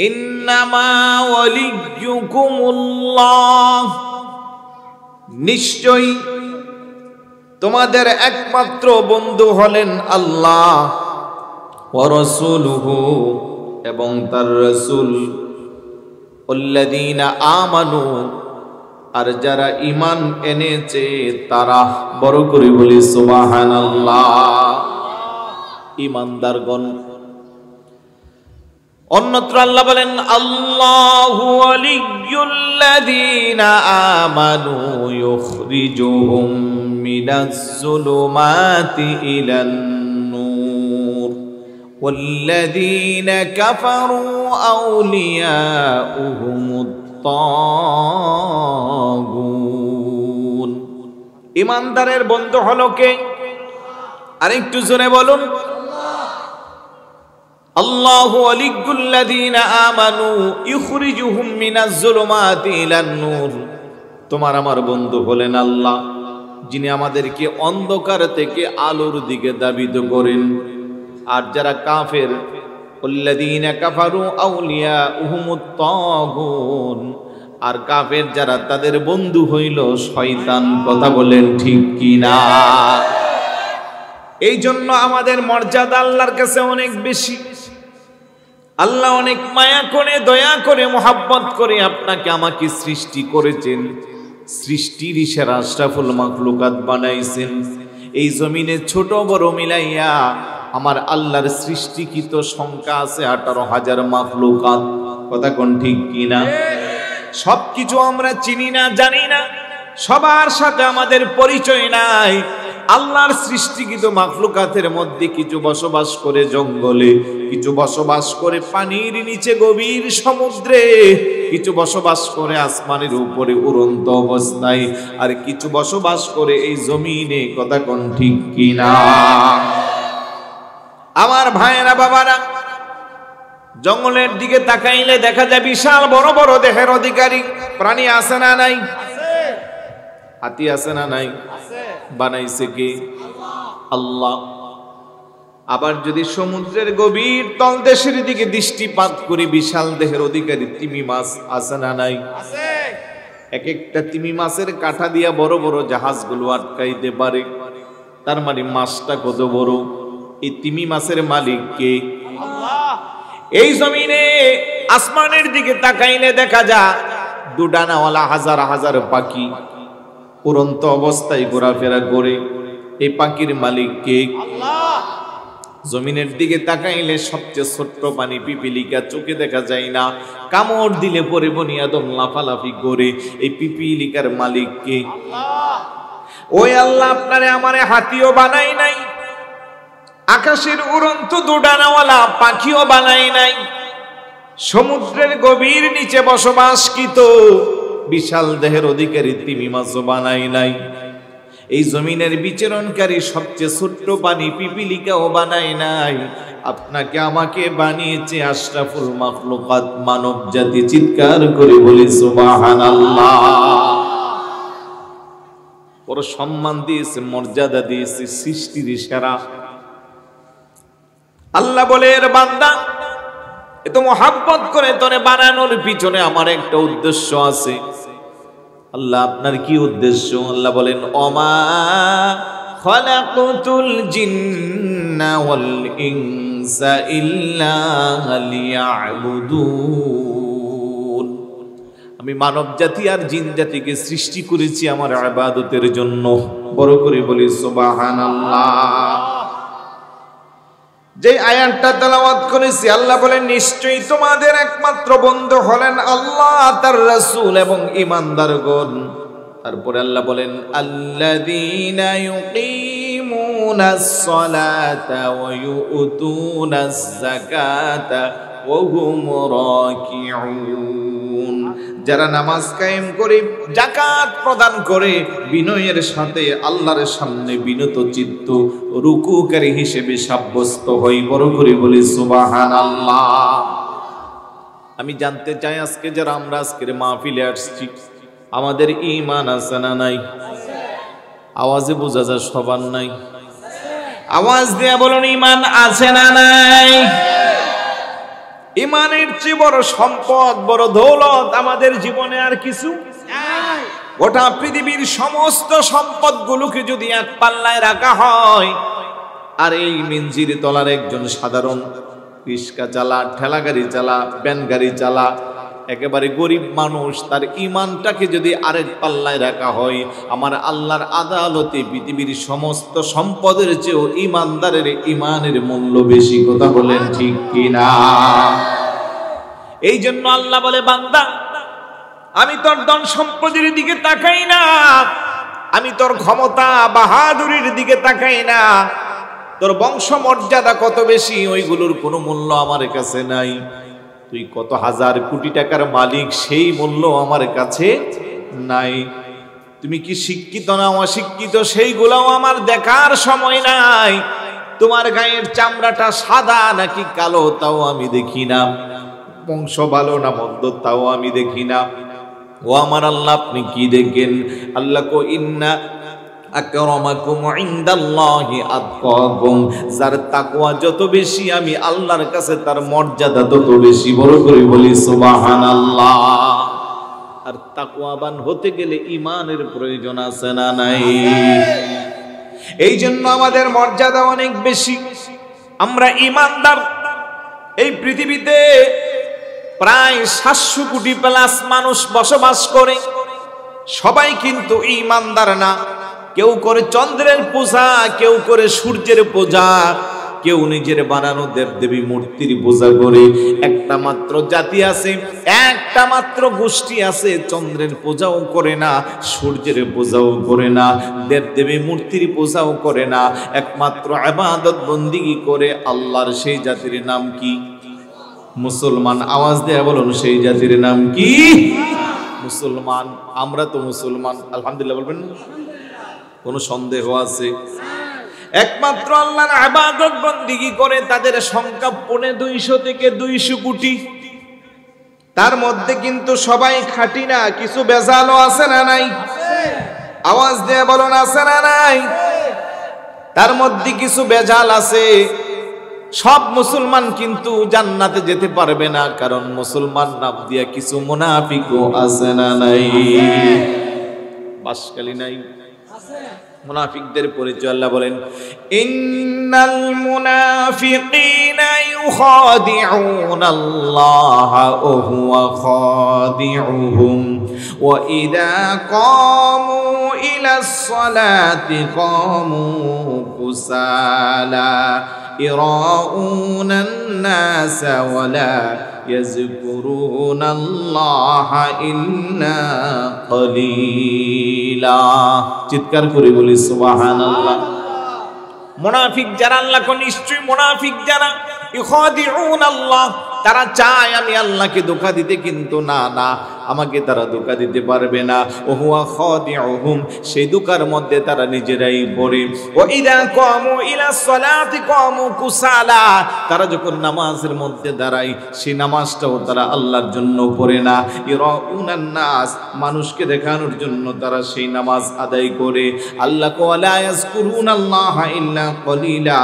ইন্নামা ওয়ালিয়্যুকুমুল্লাহ, নিশ্চয়ই তোমাদের একমাত্র বন্ধু হলেন আল্লাহ, ওয়া রাসূলুহু, এবং তার রাসূল, আল্লাযীনা আমানু, আর যারা ঈমান এনেছে তারা। বড় করে বলি সুবহানাল্লাহ। ঈমানদারগণ। অন্যত্র আল্লাহ বলেন আল্লাহু ওয়ালিয়্যুল্লাযীনা আমানু ইউখরিজুহুম মিনাজ যুলুমাতি ইলান নূর ওয়াল্লাযীনা কাফারু আউলিয়াউহুমুত তাগুত। ঈমানদারের বন্ধু হলো কে? আরেকটু জোরে বলুন। আল্লাহু ওয়ালিয়্যুল্লাযীনা আমানু ইউখরিজুহুম মিনাজ যুলুমাতি ইলান নূর। তোমার আমার বন্ধু হলেন আল্লাহ, যিনি আমাদেরকে অন্ধকার থেকে আলোর দিকে ধাবিত করেন। আর যারা কাফের, আল্লাযীনা কাফারু আউলিয়াউহুমুত তাগুত, আর কাফের যারা, তাদের বন্ধু হইল শয়তান। কথা বলেন ঠিক কি না? এই জন্য আমাদের মর্যাদা আল্লাহর কাছে অনেক বেশি। আল্লাহ অনেক মায়া করে, দয়া করে, মোহাব্বত করে আপনাকে আমাকে সৃষ্টি করেছেন। সৃষ্টির সেরা আশরাফুল মাখলুকাত বানাইছেন। এই জমিনে ছোট বড় মিলাইয়া আমার আল্লাহর সৃষ্টিকৃত সংখ্যা আছে 18,000 মাখলুকাত। কথা কোন ঠিক কিনা? সবকিছু আমরা চিনি না, জানি না, সবার সাথে আমাদের পরিচয় নাই। আল্লাহর সৃষ্টিকৃত মাখলুকাতের মধ্যে কিছু বসবাস করে জঙ্গলে, কিছু বসবাস করে পানির নিচে গভীর সমুদ্রে, কিছু বসবাস করে আসমানের উপরে উড়ন্ত অবস্থায়, আর কিছু বসবাস করে এই জমিনে। কথা কোন ঠিক কিনা? আমার ভাইয়েরা, বাবারা, জঙ্গলের দিকে তাকাইলে দেখা যায় বিশাল বড় বড় দেহের অধিকারী প্রাণী আছে না নাই? হাতি আছে না নাই? বানাইছে কে? আল্লাহ। আবার যদি সমুদ্রের গভীর তলদেশের দিকে দৃষ্টিপাত করি, বিশাল দেহের অধিকারী তিমি মাছ আছে না নাই? এক একটা তিমি মাছের কাঁটা দিয়া বড় বড় জাহাজগুলো আটকাইতে পারে। তার মানে মাছটা কত বড়! এই তিমি মাছের মালিক কে? আল্লাহ। এই জমিনে আসমানের দিকে তাকাইলে দেখা যায় দুডানাওয়ালা হাজার হাজার পাখি উড়ন্ত অবস্থায় ঘোরাফেরা করে। এই পাখির মালিক কে? আল্লাহ। জমিনের দিকে তাকাইলে সবচেয়ে ছোট্ট পানি পিপিলিকা চোখে দেখা যায় না, কামড় দিলে পরে বনি আদম লাফালাফি করে। এই পিপিলিকার মালিক কে? আল্লাহ। ওই আল্লাহ আপনারে আমারে হাতিও বানাই নাই, আকাশের উড়ন্ত দুডানাওয়ালা পাখিও বানাই নাই, সমুদ্রের গভীর নিচে বসবাসকৃত বিশাল দেহের অধিকারী তিমি মাছও বানাই নাই, এই জমিনের বিচরণকারী সবচেয়ে ছোট্ট পানি পিপিলিকাও বানাই নাই। আপনাকে আমাকে বানিয়েছে আশরাফুল মাখলুকাত, মানব জাতি। চিৎকার করে বলি সুবহানাল্লাহ। বড় সম্মান দিয়েছে, মর্যাদা দিয়েছে, সৃষ্টির সেরা। আল্লাহ বলে, এর বান্দা, এত মোহাব্বত করে তোরে বানানোর পিছনে আমার একটা উদ্দেশ্য আছে। আল্লাহ, আপনার কি উদ্দেশ্য? আল্লাহ বলেন, ওমা খালাকুতুল জিন্না ওয়াল ইনসা ইল্লা লিয়াবুদুন। আমি মানব জাতি আর জিন জাতিকে সৃষ্টি করেছি আমার ইবাদতের জন্য। বড় করে বলি সুবহানাল্লাহ। যে আয়াতটা তেলাওয়াত করেছি, আল্লাহ বলেন, নিশ্চয়ই তোমাদের একমাত্র বন্ধু হলেন আল্লাহ, তার রাসূল এবং ঈমানদারগণ। তারপরে আল্লাহ বলেন, আল্লাযীনা ইউকিমুনাস সালাতা ওয়া ইউতুনাস যাকাতা ওয়া হুম রাকিউন। যারা নামাজ কায়েম করে, যাকাত প্রদান করে, বিনয়ের সাথে আল্লাহর সামনে বিনত চিত্ত রুকুকারী হিসেবে সাব্যস্ত হই। বড় করে বলি সুবহানাল্লাহ। আমি জানতে চাই, আজকে যারা আমরা আজকের মাহফিলে আসছি, আমাদের ঈমান আছে না নাই? আওয়াজে বোঝা যায় সবার নাই। আওয়াজ দিয়া বলুন, ঈমান আছে না নাই? ইমানের চেয়ে বড় সম্পদ, বড় দৌলত আমাদের জীবনে আর কিছু নাই। গোটা পৃথিবীর সমস্ত সম্পদগুলোকে যদি এক পাল্লায় রাখা হয়, আর এই মিঞ্জির তলার একজন সাধারণ রিক্সা চালা, ঠেলা গাড়ি চালা, ভ্যান গাড়ি চালা, একেবারে গরিব মানুষ, তার ইমানটাকে যদি আরেক পাল্লায় রাখা হয়, আমার আল্লাহর আদালতে পৃথিবীর সমস্ত সম্পদের চেয়েও ইমানদারের ইমানের মূল্য বেশি। কথা বলেন ঠিক কিনা? এই জন্য আল্লাহ বলে, বান্দা আমি তোর ধন সম্পদের দিকে তাকাই না, আমি তোর ক্ষমতা বাহাদুরির দিকে তাকাই না, তোর বংশ মর্যাদা কত বেশি ওইগুলোর কোনো মূল্য আমার কাছে নাই। তুই কত হাজার কোটি টাকার মালিক, সেই মূল্য আমার কাছে নাই। তুমি কি শিক্ষিত না অশিক্ষিত, সেইগুলোও আমার দেখার সময় নাই। তোমার গায়ের চামড়াটা সাদা নাকি কালো তাও আমি দেখি না, বংশ ভালো না মন্দ তাও আমি দেখি না। ও আমার আল্লাহ, আপনি কি দেখেন? আল্লাহ কো, ইন্না আকরামাকুম ইনদাল্লাহি আতকাকুম, যার তাকওয়া যত বেশি আমি আল্লাহর কাছে তার মর্যাদা তত বেশি। বড় করে বলি সুবহানাল্লাহ। আর তাকওয়াবান হতে গেলে ঈমানের প্রয়োজন আছে না নাই? এই জন্য আমাদের মর্যাদা অনেক বেশি। আমরা ঈমানদার। এই পৃথিবীতে প্রায় 700 কোটি প্লাস মানুষ বসবাস করে, সবাই কিন্তু ঈমানদার না। কেউ করে চন্দ্রের পূজা, কেউ করে সূর্যের পূজা, কেউ নিজের বানানো দেবদেবী মূর্তির পূজা করে। একটা মাত্র জাতি আছে, একটা মাত্র গোষ্ঠী আছে, চন্দ্রের পূজাও করে না, সূর্যের পূজাও করে না, দেবদেবী মূর্তির পূজাও করে না, একমাত্র ইবাদত বন্দেগী করে আল্লাহর। সেই জাতির নাম কি? মুসলমান। আওয়াজ দেয়া বলুন, সেই জাতির নাম কি? মুসলমান। আমরা তো মুসলমান, আলহামদুলিল্লাহ বলবেন না? কোন সন্দেহ আছে? একমাত্র আল্লাহর ইবাদত বন্দেগী করে তাদের সংখ্যা 250 থেকে 200 কোটি। তার মধ্যে কিন্তু সবাই খাঁটি না, কিছু বেজালও আছে না নাই? আওয়াজ দিয়ে বলুন, আছে না নাই? তার মধ্যে কিছু বেজাল আছে। সব মুসলমান কিন্তু জান্নাতে যেতে পারবে না, কারণ মুসলমান নাম দিয়া কিছু মুনাফিকও আছে না নাই? বাসকালী নাই? মুনাফিকদের পরিচয় আল্লাহ বলেন, ইন্নাল মুনাফিকিনা ইউখাদিউনাল্লাহা ওয়া হুয়া খাদিউহুম ওয়া ইযা কামু ইলাস সালাতি কামু কুসালা ইরাউনান নাসা ওয়া লা ইয়াযকুরুনাল্লাহা ইল্লা কলিলা। চিৎকার করে বলি সুবহানাল্লাহ। মুনাফিক যারা, আল্লাহ কোন নিশ্চয় মুনাফিক যারা ইউখাদিউনাল্লাহ, তারা চায় আমি আল্লাহকে ধোঁকা দিতে, কিন্তু না না, আমাকে তারা ধোঁকা দিতে পারবে না। ও হুয়া খাদিউহুম, সেই ধোঁকার মধ্যে তারা নিজেরাই পড়ে। ওয়া ইযা কামু ইলাস সালাতি কামু কুসালা, তারা যখন নামাজের মধ্যে দাঁড়ায়, সেই নামাজটাও তারা আল্লাহর জন্য পড়ে না। ইরাউনান নাস, মানুষকে দেখানোর জন্য তারা সেই নামাজ আদায় করে। আল্লাহ কো লা ইয়াজকুরুনাল্লাহা ইল্লা কলিলা,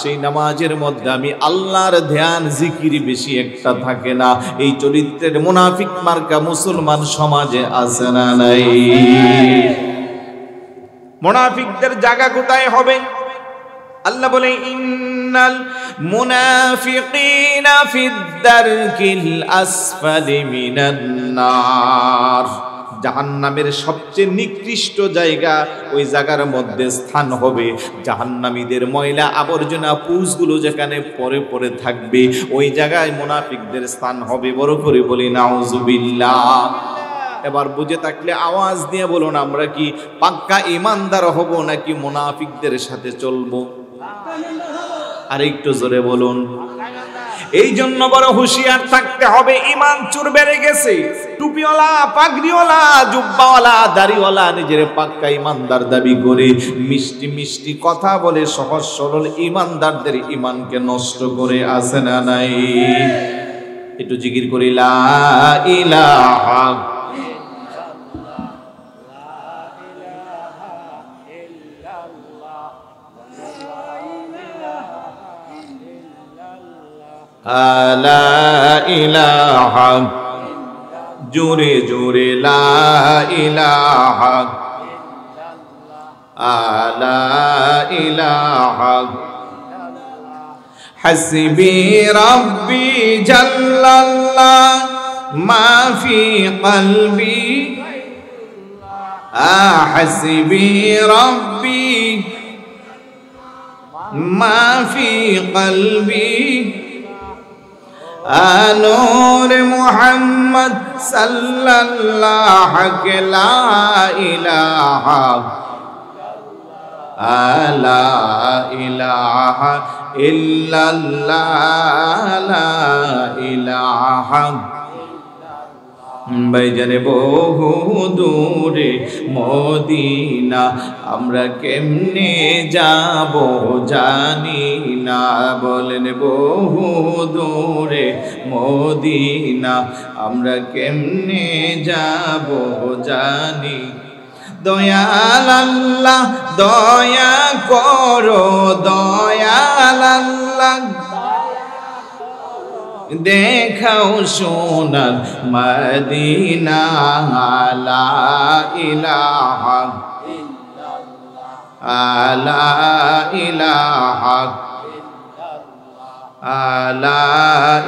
সেই নামাজের মধ্যে আমি আল্লাহর ধ্যান জিকির বেশি একটা থাকে না। এই চরিত্রের মুনাফিক মার্কা মুসলমান সমাজে আছে না নাই? মুনাফিকদের জায়গা কোথায় হবে? আল্লাহ বলে, ইন্নাল মুনাফিকিনা ফিদ দারকিল আসফালি মিনান নার, জাহান্নামের সবচেয়ে নিকৃষ্ট জায়গা, ওই জায়গার মধ্যে স্থান হবে। জাহান্নামীদের ময়লা আবর্জনা পুষগুলো যেখানে পরে পরে থাকবে, ওই জায়গায় মুনাফিকদের স্থান হবে। বড় করে বলি নাউজুবিল্লাহ। এবার বুঝে থাকলে আওয়াজ দিয়ে বলুন, আমরা কি পাক্কা ইমানদার হব নাকি মুনাফিকদের সাথে চলবো? আর একটু জোরে বলুন। এই জন্য বড় হুঁশিয়ার থাকতে হবে। ঈমান চুর বেড়ে গেছে। টুপিওয়ালা, পাগড়িওয়ালা, জুব্বাওয়ালা, দাড়িওয়ালা নিজের পাক্কা ঈমানদার দাবি করে মিষ্টি মিষ্টি কথা বলে সহজ সরল ঈমানদারদের ঈমানকে নষ্ট করে আছে না নাই? একটু জিকির করি, লা ইলাহা লা ইলাহা জোরে জোরে লা ইলাহা লা ইলাহা হাসবি রব্বি জাল্লাল্লাহ মা ফি কলবি হাসবি রব্বি মা ফি কলবি নূর মুহাম্মদ সাল্লাল্লাহু লা ইলাহা লা ইলাহা ইল্লাল্লাহ লা ইলাহা ভাইজানে বহু দূরে মদিনা আমরা কেমনে যাব জানি না বলেন বহু দূরে মদিনা আমরা কেমনে যাব জানি দয়াল আল্লাহ দয়া করো দয়াল আল্লাহ দেখাও সোনার মদিনা লা ইলাহা লা ইলাহা লা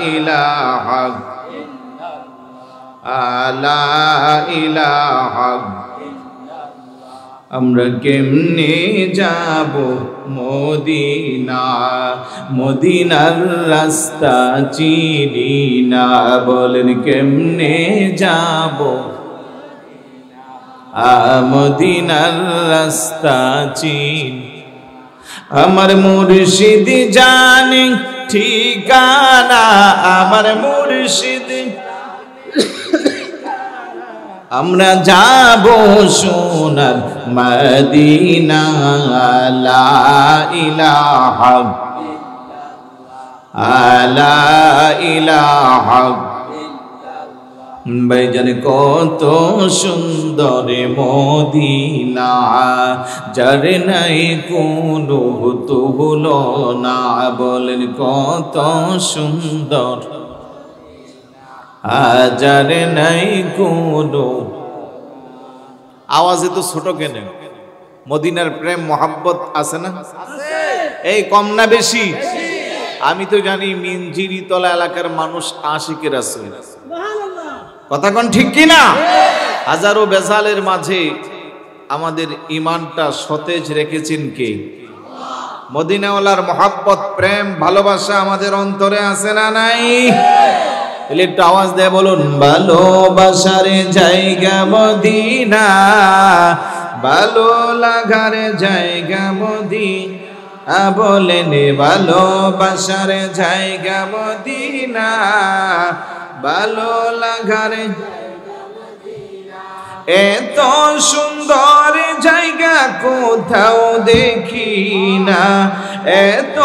ইলাহা লা ইলাহা আমরা কেমনে যাব মদিনা মদিনার রাস্তা চিনি না বলেন কেমনে যাব মদিনার রাস্তা চিনি আমার মুর্শিদ জানে ঠিকানা আমার মুর্শিদ আমরা যাব সোনার মদিনা লা ইলাহা লা ইলাহা ভাইজান কত সুন্দর মদিনা যার নাই কোনো তুলনা বলেন কত সুন্দর হাজার নাই কোনো আওয়াজে তো ছোট কেন মদিনার প্রেম মোহাব্বত আছে না এই কম না বেশি আমি তো জানি মিনজিরি তলা এলাকার মানুষ আশিকের আছে কথা কোন ঠিক কি না হাজারো বেজালের মাঝে আমাদের ঈমানটা সতেজ রেখেছেন কে মদিনাওয়ালার মোহাব্বত প্রেম ভালোবাসা আমাদের অন্তরে আছে না নাই একটু আওয়াজ দিয়ে বলুন ভালোবাসার জায়গা মদিনা ভালো লাগার জায়গা মদিনা বলেন ভালোবাসার জায়গা মদিনা ভালো লাগার এত সুন্দর জায়গা কোথাও দেখি না এত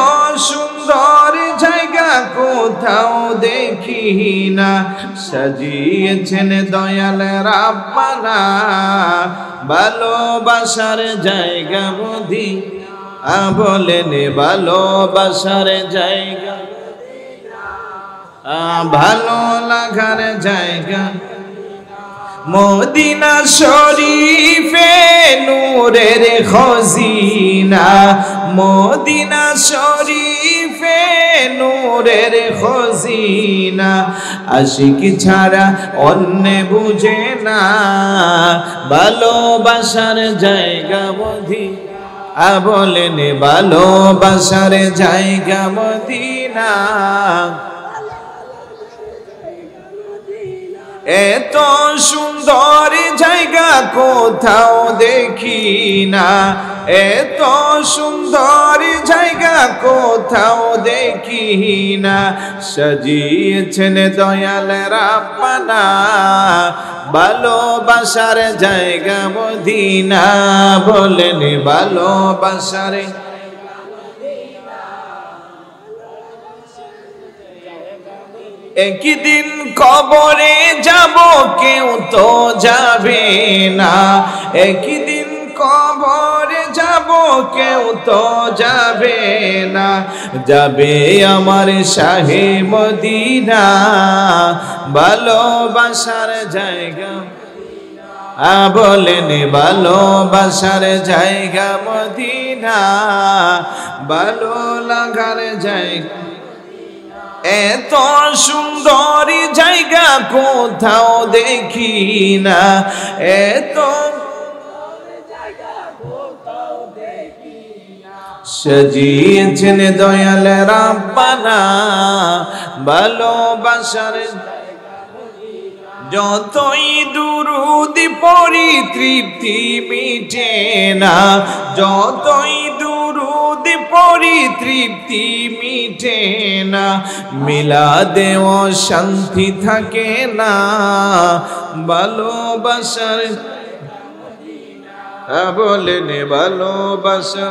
সুন্দর জায়গা কোথাও দেখি না সাজিয়েছেন দয়াল রাব্বানা ভালোবাসার জায়গা মদিনা বলেন ভালোবাসার জায়গা ভালো লাগার জায়গা মদিনা শরীফে নূরের খজিনা মদিনা শরীফে নূরের খজিনা আশিক ছাড়া অন্য বুঝে না ভালোবাসার জায়গা মদিনা বলেন ভালোবাসার জায়গা মদিনা এত সুন্দর জায়গা কোথাও দেখি না এত সুন্দর জায়গা কোথাও দেখি না সাজিয়েছেন দয়াল রাব্বানা ভালোবাসার জায়গা মদিনা বলেন ভালোবাসার একদিন কবরে যাব কেউ তো যাবে না একদিন কবরে যাব কেউ তো যাবে না, যাবে আমার শাহে মদিনা, ভালোবাসার জায়গা বলেন ভালোবাসার জায়গা মদিনা, ভালো লাগার জায়গা। এত সুন্দর জায়গা কোথাও দেখি না, এত সাজিয়েছেন দয়াল রাব্বানা, ভালোবাসার যতই দুরুদ পড়ি তৃপ্তি মিটে না, যতই দুরুদ পড়ি তৃপ্তি মিটে না, মিলাদেও শান্তি থাকে না, ভালোবাসার বলেন ভালোবাসা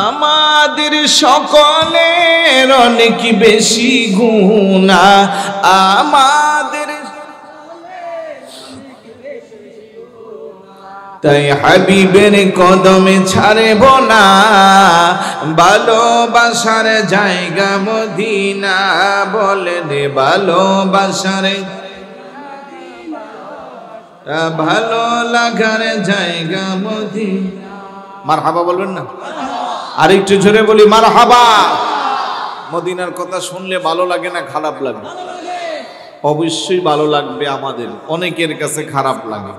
আমাদের সকলের অনেক বেশি গুনাহ, আমাদের তাই হাবিবের কদমে ছাড়ব না, ভালোবাসার জায়গা মদিনা, বলেন ভালোবাসার ভালো লাগার জায়গা মদিনা। মারহাবা বলবেন না? আর একটু জোরে বলি মারহাবা। মদিনার কথা শুনলে ভালো লাগে না খারাপ লাগে? অবশ্যই ভালো লাগবে। আমাদের অনেকের কাছে খারাপ লাগে,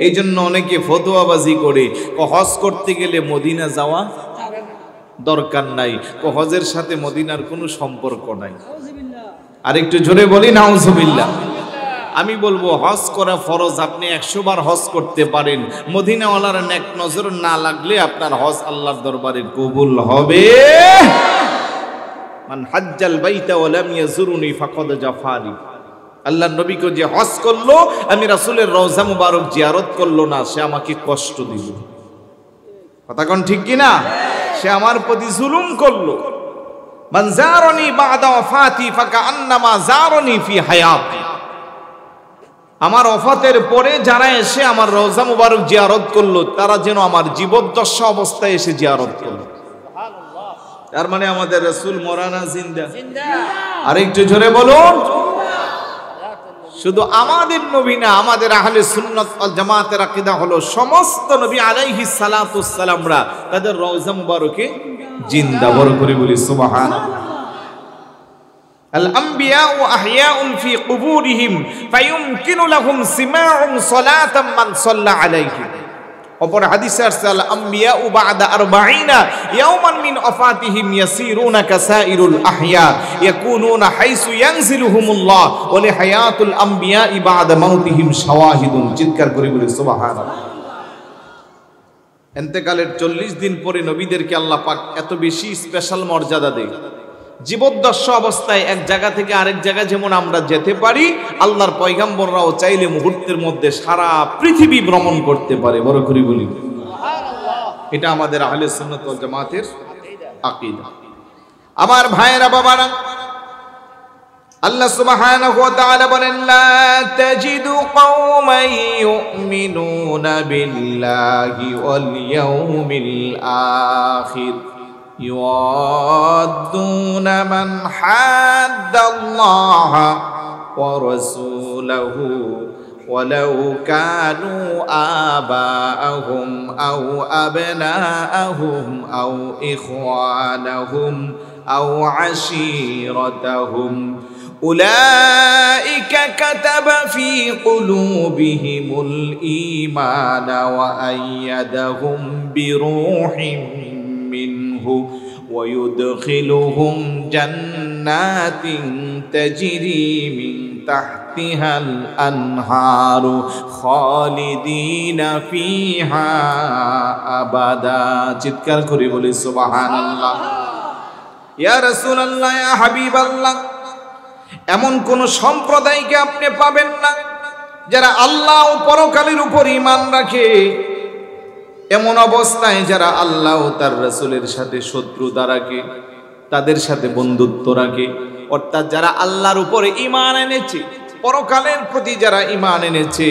এই জন্য অনেকে ফতোয়াবাজি করে হজ করতে গেলে মদিনা যাওয়া দরকার নাই, হজের সাথে মদিনার কোনো সম্পর্ক নাই। আর একটু জোরে বলি নাউজুবিল্লাহ। আমি বলবো হজ করা ফরজ, আপনি 100 বার হজ করতে পারেন, মদিনাওয়ালার নেক নজর না লাগলে আপনার হজ আল্লাহর দরবারে কবুল হবে। মান হাজ্জাল বাইতা ওয়া লাম ইয়াজুরুনি ফাকাদ জাফানি। আল্লাহর নবীকে যে হজ করলো, আমি রাসূলের রওজা মুবারক জিয়ারত করলো না, সে আমাকে কষ্ট দিল। কথা কোন ঠিক কি না? সে আমার প্রতি জুলুম করলো। মান জারানি বাদা ওয়াফাতি ফাকান্নামা জারানি ফি হায়াতি। আমার ওফাতের পরে যারা এসে আমার রওজা মুবারক জিয়ারত করলো, তারা যেন আমার জীবদ্দশা অবস্থায় এসে জিয়ারত করলো। তার মানে আমাদের রাসূল মরা না জিন্দা? আর একটু জোরে বলুন। শুধু আমাদের নবী না, আমাদের আহলে সুন্নাত ওয়াল জামাতের আকীদা হলো সমস্ত নবী আলাইহিস সালাতু ওয়াস সালামরা তাদের রওজা মুবারকে জিন্দা। বড় করে বলি সুবহানাল্লাহ। الأنبياء أحياء في قبورهم فيمكن لهم سماع صلاة من صلى عليهم। অপর হাদিসে আছে আল আম্বিয়া বা'দা 40 ইয়াওমান মিন ওয়াফাতিহিম ইয়াসিরুনা কাসাইরুল আহইয়া ইয়াকুনুনা হাইসু ইয়ানজিলুহুমুল্লাহ ওয়া লিহায়াতুল আম্বিয়া বা'দা মাউতিহিম শাওয়াহিদুন। চিৎকার করে বলি সুবহানাল্লাহ। ইন্তেকালের 40 দিন পরে নবীদেরকে আল্লাহ পাক এত বেশি স্পেশাল মর্যাদা দেয়। জীবদ্দশা অবস্থায় এক জায়গা থেকে আরেক জায়গায় যেমন আমরা যেতে পারি, আল্লাহর পয়গম্বররাও চাইলে মুহূর্তের মধ্যে সারা পৃথিবী ভ্রমণ করতে পারে। বড় করে বলি সুবহানাল্লাহ। এটা আমাদের আহলে সুন্নাত ওয়াল জামাতের আকীদা। আমার ভাইয়েরা বাবারা, আল্লাহ সুবহানাহু ওয়া তাআলা বলেন, লা তাজিদু কওমান ইউমিনুনা বিল্লাহি ওয়াল ইয়াউমিল আখির يودون من حاد الله ورسوله ولو كانوا آباءهم أو أبناءهم أو إخوانهم أو عشيرتهم أولئك كتب في قلوبهم الإيمان وأيدهم بروح منه ويدخلهم جنات تجري من تحتها الأنهار خالدين فيها أبدا। চিৎকার করে বলি সুবহানাল্লাহ। ইয়া রাসূলুল্লাহ, ইয়া হাবিবাল্লাহ, এমন কোন সম্প্রদায়কে আপনি পাবেন না যারা আল্লাহ ও পরকালের উপর ঈমান রাখে, এমন অবস্থায় যারা আল্লাহ ও তার রাসূলের সাথে শত্রুতা রাখে, তাদের সাথে বন্ধুত্ব রাখে, অর্থাৎ যারা আল্লাহর উপরে ঈমান এনেছে, পরকালের প্রতি যারা ঈমান এনেছে,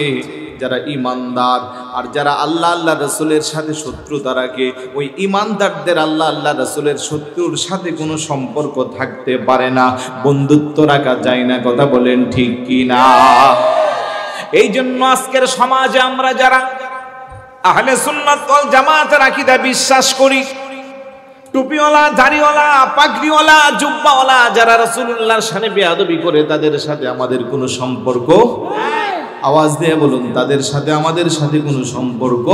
যারা ঈমানদার, আর যারা আল্লাহ আল্লাহ রাসূলের সাথে শত্রুতা রাখে, ওই ঈমানদারদের আল্লাহ আল্লাহ রাসূলের শত্রুর সাথে কোনো সম্পর্ক থাকতে পারে না, বন্ধুত্ব রাখা যায় না। কথা বলেন ঠিক কি না? এই জন্য আজকের সমাজে আমরা যারা আহলে সুন্নাত ওয়াল জামাতের আকীদা বিশ্বাস করি, টুপিওয়ালা, দাড়িওয়ালা, পাগড়িওয়ালা, জুব্বাওয়ালা যারা রাসূলুল্লাহর শানে বেয়াদবি করে, তাদের সাথে আমাদের কোনো সম্পর্ক? আওয়াজ দিয়ে বলুন, তাদের সাথে আমাদের সাথে কোনো সম্পর্ক?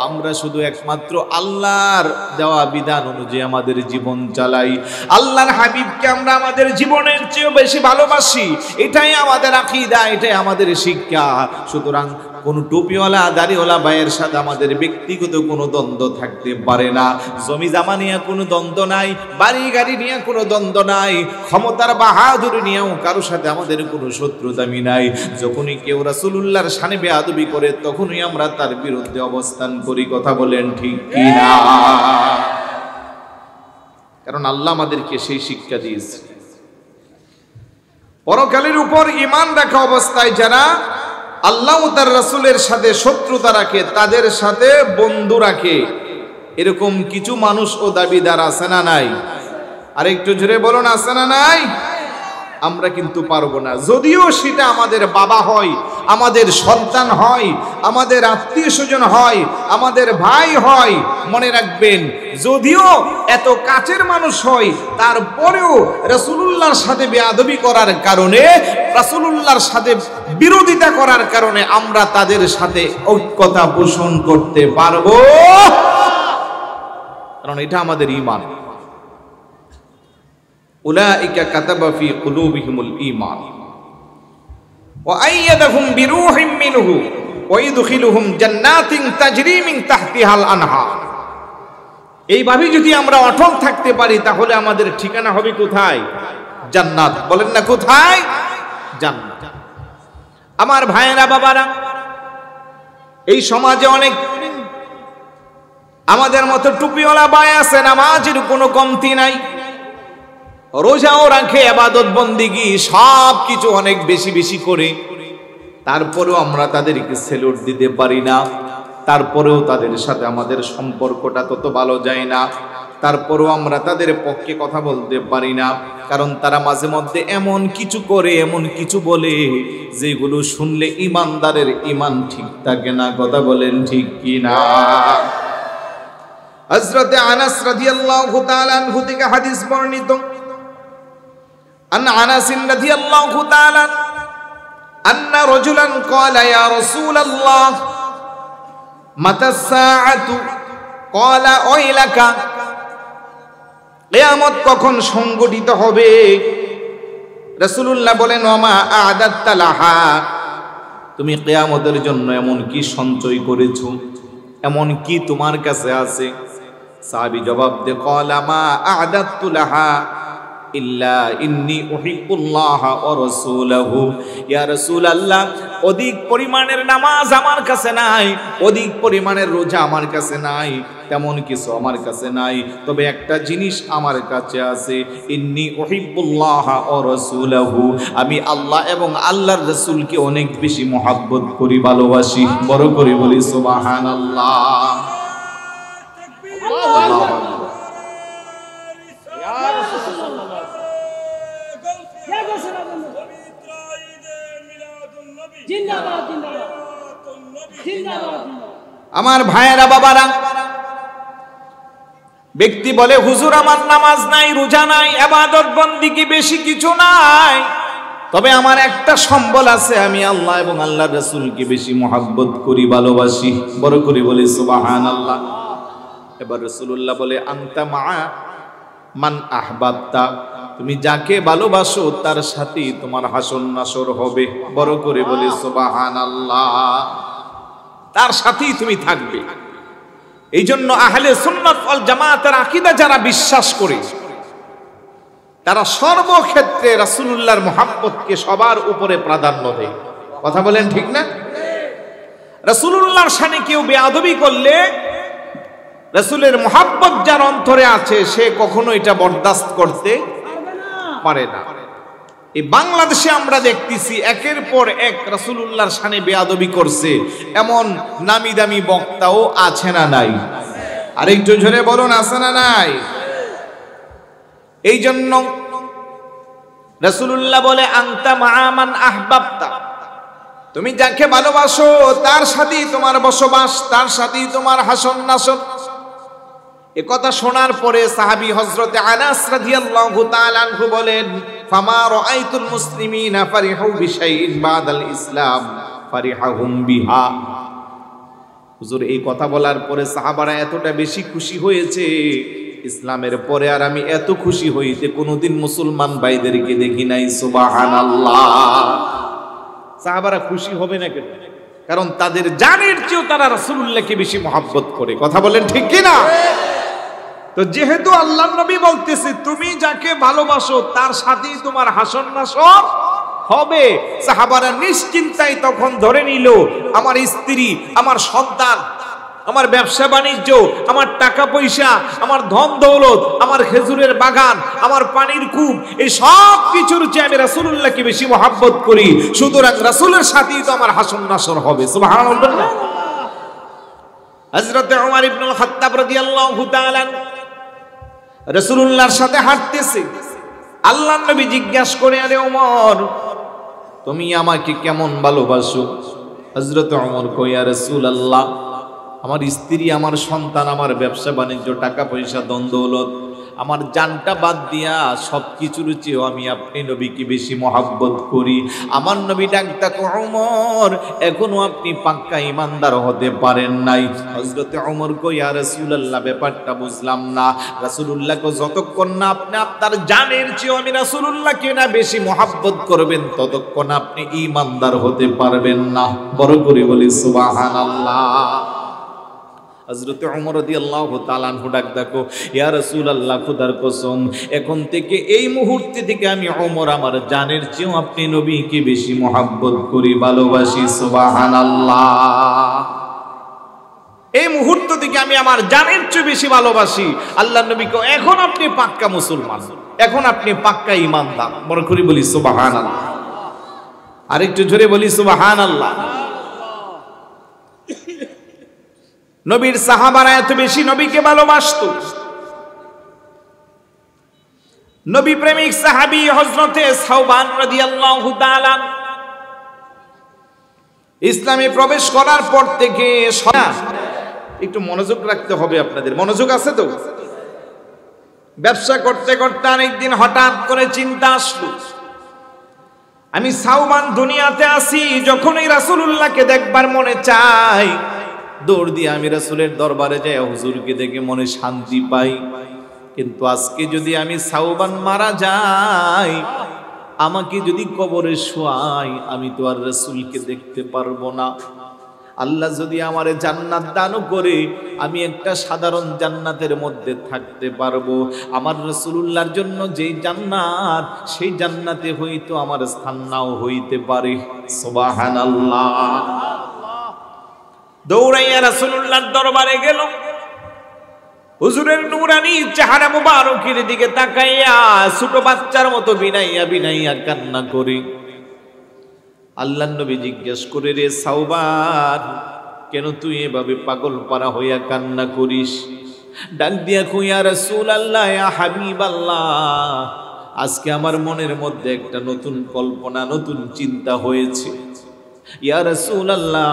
আমরা শুধু একমাত্র আল্লাহর দেওয়া বিধান অনুযায়ী আমাদের জীবন চালাই। আল্লাহর হাবিবকে আমরা আমাদের জীবনের চেয়ে বেশি ভালোবাসি, এটাই আমাদের আকীদা, এটাই আমাদের শিক্ষা। সুতরাং কোনো টুপিওয়ালা, দাড়িওয়ালা ভাইয়ের সাথে আমাদের ব্যক্তিগত কোনো দ্বন্দ্ব থাকতে পারে না। জমি জামা নিয়ে কোনো দ্বন্দ্ব নাই, বাড়ি গাড়ি নিয়ে কোনো দ্বন্দ্ব নাই, ক্ষমতার বাহাদুরি নিয়েও কারোর সাথে আমাদের কোনো শত্রুতামি নাই। যখনই কেউ রাসূলুল্লাহর শানে বেয়াদবি করে, তখনই আমরা তার বিরুদ্ধে অবস্থান করি। কথা বলেন ঠিক কি না? কারণ আল্লাহ আমাদেরকে সেই শিক্ষা দিয়েছে। পরকালের উপর ঈমান রাখা অবস্থায় যারা আল্লাহ ও তার রাসূলের সাথে শত্রুতা রাখে, তাদের সাথে বন্ধু রাখে, এরকম কিছু মানুষ ও দাবিদার আছে না নাই? আর একটু জোরে বলুন, আছে না নাই? আমরা কিন্তু পারবো না। যদিও সেটা আমাদের বাবা হয়, আমাদের সন্তান হয়, আমাদের আত্মীয় স্বজন হয়, আমাদের ভাই হয়, মনে রাখবেন, যদিও এত কাছের মানুষ হয়, তারপরেও রাসূলুল্লাহর সাথে বেয়াদবি করার কারণে, রাসূলুল্লাহর সাথে বিরোধিতা করার কারণে আমরা তাদের সাথে ঐক্যতা পোষণ করতে পারবো, কারণ এটা আমাদের ঈমান। উলাইকা কাতাবা ফি কুলুবিহিমুল ঈমান ওয়া আইয়াদাহুম বিরূহিম মিনহু ওয়া ইদখিলুহুম জান্নাতিন তাজরি মিন তাহতিহাল আনহার। এইভাবে যদি আমরা অটল থাকতে পারি, তাহলে আমাদের ঠিকানা হবে কোথায়? জান্নাত। বলেন না কোথায়? জান্নাত। আমার ভাইয়েরা, বাবারা, এই সমাজে অনেক আমাদের মতো টুপিওয়ালা ভাই আছে, নামাজের কোনো কমতি নাই, রোজাও রাখে, ইবাদত বন্দেগী সব কিছু অনেক বেশি বেশি করে, তারপরেও আমরা তাদেরকে সেলুট দিতে পারি না, তারপরেও তাদের সাথে আমাদের সম্পর্কটা তত ভালো যায় না, তারপরেও আমরা তাদের পক্ষে কথা বলতে পারি না, কারণ তারা মাঝে মধ্যে এমন কিছু করে, এমন কিছু বলে, যেগুলো শুনলে ঈমানদারের ঈমান ঠিক থাকে না। কথা বলেন ঠিক কি না? হযরত আনাস রাদিয়াল্লাহু তাআলা আনহু থেকে হাদিস বর্ণিত, আন আনাস রাদিয়াল্লাহু তাআলা আন্না রাজুলান ক্বালা ইয়া রাসূলাল্লাহ মাতা সাআতু ক্বালা ওয়াইলাকা, কিয়ামত কখন সংঘটিত হবে? রাসূলুল্লাহ বলেন, ওমা আ'দাত্তা লাহা, তুমি কিয়ামতের জন্য এমন কি সঞ্চয় করেছো, এমন কি তোমার কাছে আছে? সাহাবী জবাব দেয়, ক্বালা মা আ'দাত্তু লাহা ইল্লা ইন্নী উহিব্বুল্লাহ ওয়া রাসূলাহু। ইয়া রাসূলুল্লাহ, অধিক পরিমাণের নামাজ আমার কাছে নাই, অধিক পরিমাণের রোজা আমার কাছে নাই, তেমন কিছু আমার কাছে নাই, তবে একটা জিনিস আমার কাছে আছে, ইন্নী উহিব্বুল্লাহ ওয়া রাসূলাহু, আমি আল্লাহ এবং আল্লাহর রাসূলকে অনেক বেশি মহব্বত করি, ভালোবাসি। বড় করে বলি সুবহানাল্লাহ। আল্লাহু আকবার। আমার ভাইয়েরা, বাবারা, ব্যক্তি বলে, হুজুর আমার নামাজ নাই, রোজা নাই, ইবাদত বন্দেগী বেশি কিছু নাই, তবে আমার একটা সম্বল আছে, আমি আল্লাহ এবং আল্লাহর রাসূলকে বেশি মহব্বত করি, ভালোবাসি। বড় করে বলি সুবহানাল্লাহ। এবার রাসূলুল্লাহ বলে, আনতা মা মান আহবাবতা, তুমি যাকে ভালোবাসো তার সাথেই তোমার হাসর নাসর হবে। বড় করে বলি সুবহানাল্লাহ। তার সাথেই তুমি থাকবে। এই জন্য আহলে সুন্নাত ওয়াল জামাতের আকীদা যারা বিশ্বাস করে, তারা সর্বক্ষেত্রে রাসূলুল্লাহর মুহাব্বতকে সবার উপরে প্রাধান্য দেয়। কথা বলেন ঠিক না? রাসূলুল্লাহর শানে কেউ বেয়াদবি করলে, রাসূলের মুহাব্বত যার অন্তরে আছে, সে কখনো এটা বরদাস্ত করতে পারে না। এই বাংলাদেশে আমরা দেখতেছি একের পর এক রাসূলুল্লাহর শানে বেয়াদবি করছে এমন নামি দামি বক্তাও আছে না নাই? আরেকটু জোরে বলুন, আছে না নাই? এই জন্য রাসূলুল্লাহ বলে আনতা মা'মান আহবাবতা, তুমি যাকে ভালোবাসো তার সাথেই তোমার বসবাস, তার সাথেই তোমার হাসন নাসর। এ কথা শোনার পরে সাহাবী হযরতে আনাস রাদিয়াল্লাহু তাআলা আনহু বলেন, ফামা রাআইতুল মুসলিমিনা ফারিহু বিশাইইন বাদাল ইসলাম ফারিহাহুম বিহা। হুজুর এই কথা বলার পরে সাহাবারা এতটা বেশি খুশি হয়েছে, ইসলামের পরে আর আমি এত খুশি হইতে কোনোদিন মুসলমান ভাইদেরকে দেখি নাই। সুবহানাল্লাহ। সাহাবারা খুশি হবে না কেন? কারণ তাদের জানের চেয়েও তারা রাসূলুল্লাহকে বেশি মহব্বত করে। কথা বলেন ঠিক কি না? তো যেহেতু আল্লাহর নবী বলতেছে তুমি যাকে ভালোবাসো তার সাথেই তোমার হাসন নাসর হবে, সাহাবারা নিশ্চিন্তায় তখন ধরে নিল আমার স্ত্রী, আমার সন্তান, আমার ব্যবসা বাণিজ্য, আমার টাকা পয়সা, আমার ধন দৌলত, আমার খেজুরের বাগান, আমার পানির কূপ, এই সব কিছুর চেয়ে আমি রাসূলুল্লাহকে বেশি মহব্বত করি, সুতরাং রাসূলের সাথেই তো আমার হাসন নাসর হবে। সুবহানাল্লাহ। হযরত ওমর ইবনুল খাত্তাব রাদিয়াল্লাহু তাআলা রাসূলুল্লাহর সাথে হাঁটতেছে। আল্লাহর নবী জিজ্ঞাসা করে, আরে ওমর তুমি আমাকে কেমন ভালোবাসো? হযরত ওমর কয়, ইয়া রাসূলুল্লাহ, আমার স্ত্রী, আমার সন্তান, আমার ব্যবসা বাণিজ্য, টাকা পয়সা, ধন দৌলত, আমার জানটা বাদ দিয়া সবকিছুর চেয়েও আমি আপনি নবীকে বেশি মহব্বত করি। আমার নবী ডাকতা, ওমর এখনো আপনি পাক্কা ইমানদার হতে পারেন নাই। হযরতে ওমর কই, ইয়া রাসূলুল্লাহ ব্যাপারটা বুঝলাম না। রাসূলুল্লাহকে যতক্ষণ না আপনি আপনার জানের চেয়েও আমি রাসূলুল্লাহকে না বেশি মহব্বত করবেন ততক্ষণ আপনি ইমানদার হতে পারবেন না। বড় করে বলি সুবহানাল্লাহ। হযরত ওমর রাদিয়াল্লাহু তাআলা আনহু ডাক দেখো, ইয়া রাসূলুল্লাহ খোদার কসম এখন থেকে এই মুহূর্তে থেকে আমি ওমর আমার জানের চেয়েও আপনি নবীকে বেশি মহব্বত করি, ভালোবাসি। সুবহানাল্লাহ। এই মুহূর্ত থেকে আমি আমার জানের চেয়ে বেশি ভালোবাসি। আল্লাহর নবীকে এখন আপনি পাক্কা মুসলমান, এখন আপনি পাক্কা ঈমানদার। বড় করে বলি সুবহানাল্লাহ। আরেকটু জোরে বলি সুবহানাল্লাহ। নবীর সাহাবারা এত বেশি নবীকে ভালোবাসত। নবী প্রেমিক সাহাবী হযরতে সাওবান রাদিয়াল্লাহু তাআলা ইসলামে প্রবেশ করার পর থেকে একটু মনোযোগ রাখতে হবে আপনাদের। মনোযোগ আছে তো? ব্যবসা করতে করতে অনেকদিন হঠাৎ করে চিন্তা আসলো, আমি সাওবান দুনিয়াতে আসি, যখনই রাসূলুল্লাহকে দেখবার মনে চাই দৌড় দিয়ে আমি রাসূলের দরবারে যাই, হুজুরকে দেখে মনে শান্তি পাই। কিন্তু আজকে যদি আমি সাওবান মারা যাই, আমাকে যদি কবরে শোয়াই, আমি তো আর রাসূলকে দেখতে পারবো না। আল্লাহ যদি আমারে জান্নাত দান করে আমি একটা সাধারণ জান্নাতের মধ্যে থাকতে পারবো, আমার রাসূলুল্লাহর জন্য যেই জান্নাত, সেই জান্নাতে হয়তো আমার স্থান নাও হইতে পারে। সুবহানাল্লাহ। দৌড়াইয়া রাসূলুল্লাহর দরবারে গেল, হুজুরের নূরানি চেহারা মুবারকের দিকে তাকাইয়া ছোট বাচ্চার মতো বিনাইয়া বিনাইয়া কান্না করে আল্লাহর নবী জিজ্ঞেস করে, রে সাওবান কেন তুই এভাবে পাগল পারা হইয়া কান্না করিস? ডাক দিয়া কই, ইয়া রাসূলুল্লাহ, ইয়া হাবিবাল্লাহ, আজকে আমার মনের মধ্যে একটা নতুন কল্পনা, নতুন চিন্তা হয়েছে। ইয়া রাসূলুল্লাহ,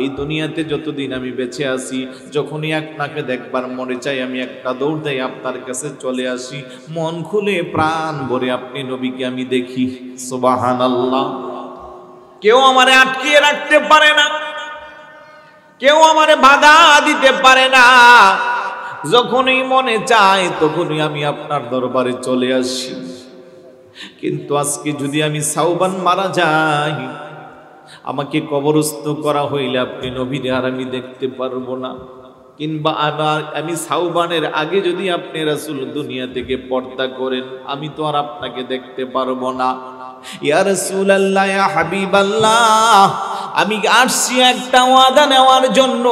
এই দুনিয়াতে যতদিন আমি বেঁচে আছি, যখনই আপনাকে দেখবার মনে চাই আমি একটা দৌড় দেই আপনার কাছে চলে আসি, মন খুলে প্রাণ ভরে আপনি নবীকে আমি দেখি। সুবহানাল্লাহ। কেউ আমারে আটকিয়ে রাখতে পারে না, কেউ আমারে বাধা দিতে পারে না। যখনই মনে চায় তখনই আমি আপনার দরবারে চলে আসি। কিন্তু আজকে যদি আমি সাওবান মারা যাই, আমাকে কবরস্থ করা হইলে আপনি নবীরে আর আমি দেখতে পারবো না। কিংবা আমি সাওবানের আগে যদি আপনি রাসূল দুনিয়া থেকে পর্দা করেন, আমি তো আর আপনাকে দেখতে পারবো না। ইয়া রাসূলুল্লাহ, ইয়া হাবিবাল্লাহ, আমি আসছি একটা ওয়াদা নেওয়ার জন্য।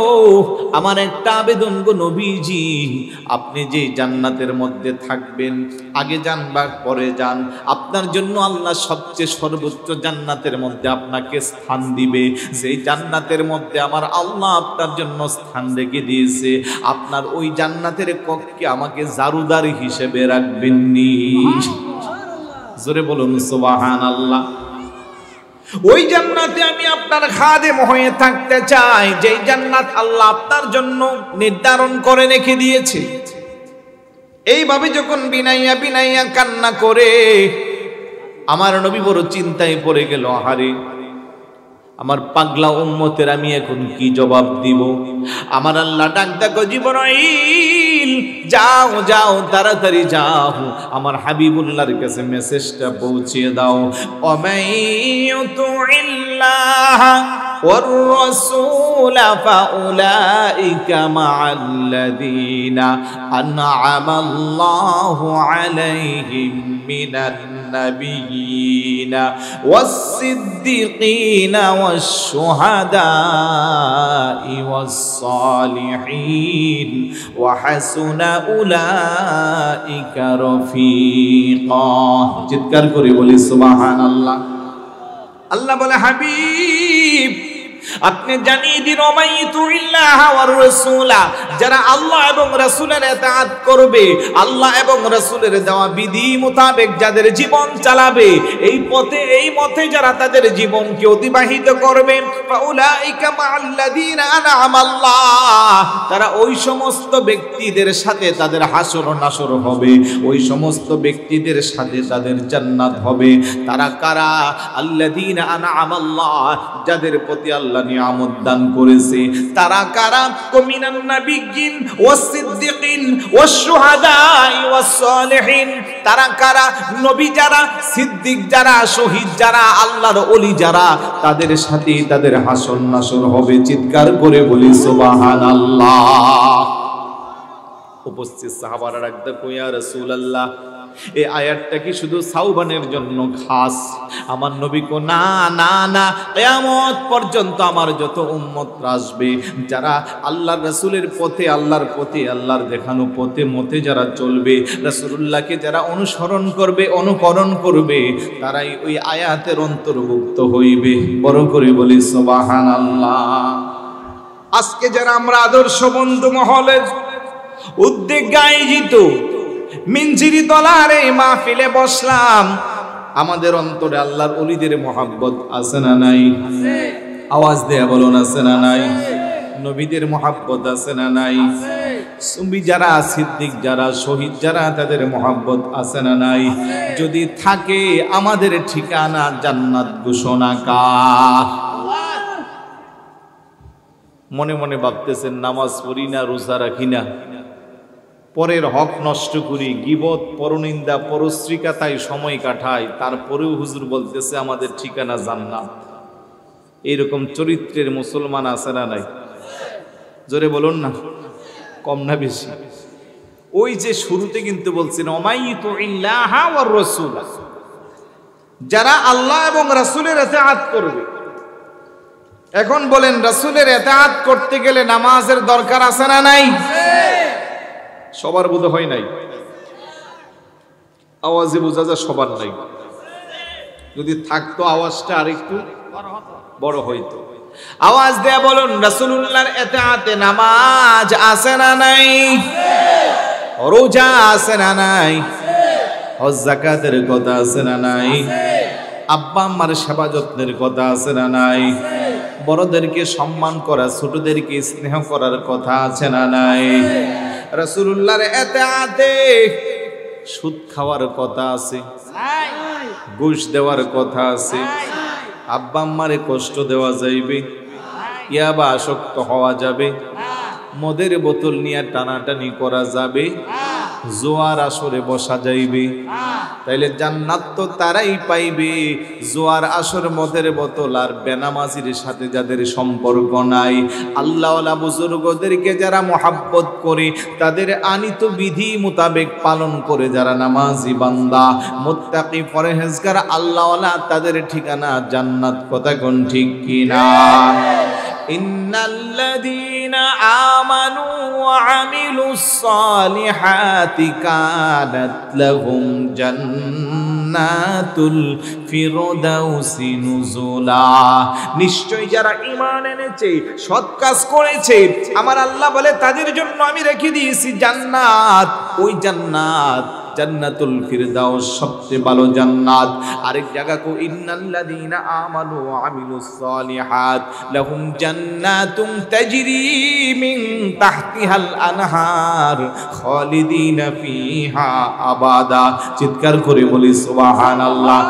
আমার একটা আবেদন গো নবীজি, আপনি যে জান্নাতের মধ্যে থাকবেন, আগে যান বা পরে যান, আপনার জন্য আল্লাহ সবচেয়ে সর্বোচ্চ জান্নাতের মধ্যে আপনাকে স্থান দিবে। যেই জান্নাতের মধ্যে আমার আল্লাহ আপনার জন্য স্থান রেখে দিয়েছে, আপনার ওই জান্নাতের কক্ষে আমাকে জারুদার হিসেবে রাখবেননি। জোরে বলুন সুবহানাল্লাহ। ওই জান্নাতে আমি আপনার খাদেম হয়ে থাকতে চাই, যেই জান্নাত আল্লাহ আপনার জন্য নির্ধারণ করে রেখে দিয়েছে। এইভাবে যখন বিনাইয়া বিনাইয়া কান্না করে আমার নবী বড় চিন্তায় পড়ে গেল, আহারে আমার পাগলা উম্মতের আমি এখন কি জবাব দিব। আমার আল্লাহ ডাক দেখো, জিবরাইল যাও যাও তাড়াতাড়ি যাও, আমার হাবিবুল্লাহর কাছে মেসেজটা পৌঁছিয়ে দাও। অমাইয়ুতুইল্লাহ ওয়ার রাসূল ফাউলাইকা মাআল্লাযীনা আন'আমাল্লাহু আলাইহিম মিনান নাবিয়্যিনা ওয়াস-সিদ্দীকিনা ওয়াশ-শুহাদা'i ওয়াস-সালিহিন ওয়া হাসুনা উলাইকা রফিকা। চিৎকার করে বলি সুবহানাল্লাহ। আল্লাহ বলে, হাবিব আপনি জানিয়ে দিন, ওমাইয়ুতিল্লাহ ওয়ার রাসূলা, যারা আল্লাহ এবং রাসূলের ইতাআত করবে, আল্লাহ এবং রাসূলের দেওয়া বিধি মোতাবেক যাদের জীবন চালাবে, এই পথে এই মতে যারা তাদের জীবনকে অতিবাহিত করবে, ফাউলাইকা মাআল্লাযীনা আন'আমাল্লাহ, তারা ওই সমস্ত ব্যক্তিদের সাথে তাদের হাসর নাসর হবে, ওই সমস্ত ব্যক্তিদের সাথে তাদের জান্নাত হবে। তারা কারা? আল্লাযীনা আন'আমাল্লাহ, যাদের প্রতি আল্লাহ নিয়ামত দান করেছে। তারা কারা? মিনান নাবিয়্যিন ওয়াস-সিদ্দীকিন ওয়াশ-শুহাদা'i ওয়াস-সালিহিন। তারা কারা? নবী যারা, সিদ্দিক যারা, শহীদ যারা, আল্লাহর ওলি যারা, তাদের সাথে তাদের হাসর নাসর হবে। চিৎকার করে বলি সুবহানাল্লাহ। উপস্থিত সাহাবারা রাখতে কই, ইয়া রাসূলুল্লাহ, এই আয়াতটা কি শুধু সাওবানের জন্য খাস? আমার নবী কো, না না না, কিয়ামত পর্যন্ত আমার যত উম্মত আসবে, যারা আল্লাহর রাসূলের পথে, আল্লাহর পথে, আল্লাহর দেখানো পথে মতে যারা চলবে, রাসূলুল্লাহকে যারা অনুসরণ করবে, অনুকরণ করবে, তারাই ওই আয়াতের অন্তর্ভুক্ত হইবে। বড় করে বলি সুবহানাল্লাহ। আজকে যারা আমরা আদর্শ বন্ধু মহলের উদ্যোগে আয়োজিত মিনজিরি তলার এই মাহফিলে বসলাম, আমাদের অন্তরে আল্লাহর ওলিদের মহব্বত আছে না নাই? আওয়াজ দেয়া বলুন, আছে না নাই? নবীদের মহব্বত আছে না নাই? সুবি যারা, সিদ্দিক যারা, শহীদ যারা, তাদের মহব্বত আছে না নাই? যদি থাকে, আমাদের ঠিকানা জান্নাত ঘোষণা কার? মনে মনে ভাবতেছেন, নামাজ পড়ি না, রোজা রাখি না, পরের হক নষ্ট করি, গীবত, পরনিন্দা, পরশ্রীকাতায় সময় কাটাই, তারপরেও হুজুর বলতেছে আমাদের ঠিকানা জান্নাত। এইরকম চরিত্রের মুসলমান আছে না নাই? জোরে বলুন না, কম না বেশি? ওই যে শুরুতে কিন্তু বলছেন, ওমাইয়ুতিল্লাহ ওয়ার রাসূল, যারা আল্লাহ এবং রাসূলের ইতাআত করবে। এখন বলেন, রাসূলের ইতাআত করতে গেলে নামাজের দরকার আছে না নাই? সবার বোধ হয় নাই, আওয়াজে বোঝা যায় সবার নাই। যদি থাকতো আওয়াজটা আরেকটু বড় হইতো। আওয়াজ দেয়া বলুন, রাসূলুল্লাহর ইতাআতে নামাজ আছে না নাই? রোজা আছে না নাই? হজ যাকাতের কথা আছে না নাই? আব্বা আম্মার সেবা যত্নের কথা আছে না নাই? বড়দেরকে সম্মান করা, ছোটদেরকে স্নেহ করার কথা আছে না নাই? রাসূলুল্লাহর ইতাআতে সুদ খাওয়ার কথা আছে, ঘুষ দেওয়ার কথা আছে, আব্বা আম্মারে কষ্ট দেওয়া যাইবে, ইয়াবা আসক্ত হওয়া যাবে, মদের বোতল নিয়ে টানাটানি করা যাবে, জোয়ার আসরে বসা যাইবে। তাইলে জান্নাত তো তারাই পাইবে জোয়ার আসর মদের বোতল আর বেনামাজির সাথে যাদের সম্পর্ক নাই। আল্লাহওয়ালা বুজুর্গদেরকে যারা মোহাব্বত করে, তাদের আনিত বিধি মোতাবেক পালন করে যারা নামাজি বান্দা, মুত্তাকি পরহেজগার আল্লাহওয়ালা, তাদের ঠিকানা জান্নাত। কথা কোন ঠিক কিনা? ইন্নাল্লাযীনা আমানু ওয়া আমিলুস সালিহাতি কানাত লাহুম জান্নাতুল ফিরদাউসি নুজুলা। নিশ্চয় যারা ঈমান এনেছে, সৎ কাজ করেছে, আমার আল্লাহ বলে তাদের জন্য আমি রেখে দিয়েছি জান্নাত। ওই জান্নাত জান্নাতুল ফিরদাউস, সবচেয়ে ভালো জান্নাত। আরেক জায়গা কো ইন্নাল্লাযীনা আমানু ওয়া আমিলুস সালিহাত লাহুম জান্নাতুন তাজরি মিন তাহতিহাল আনহার খালিদিনা ফিহা আবাদা। চিৎকার করে বলি সুবহানাল্লাহ।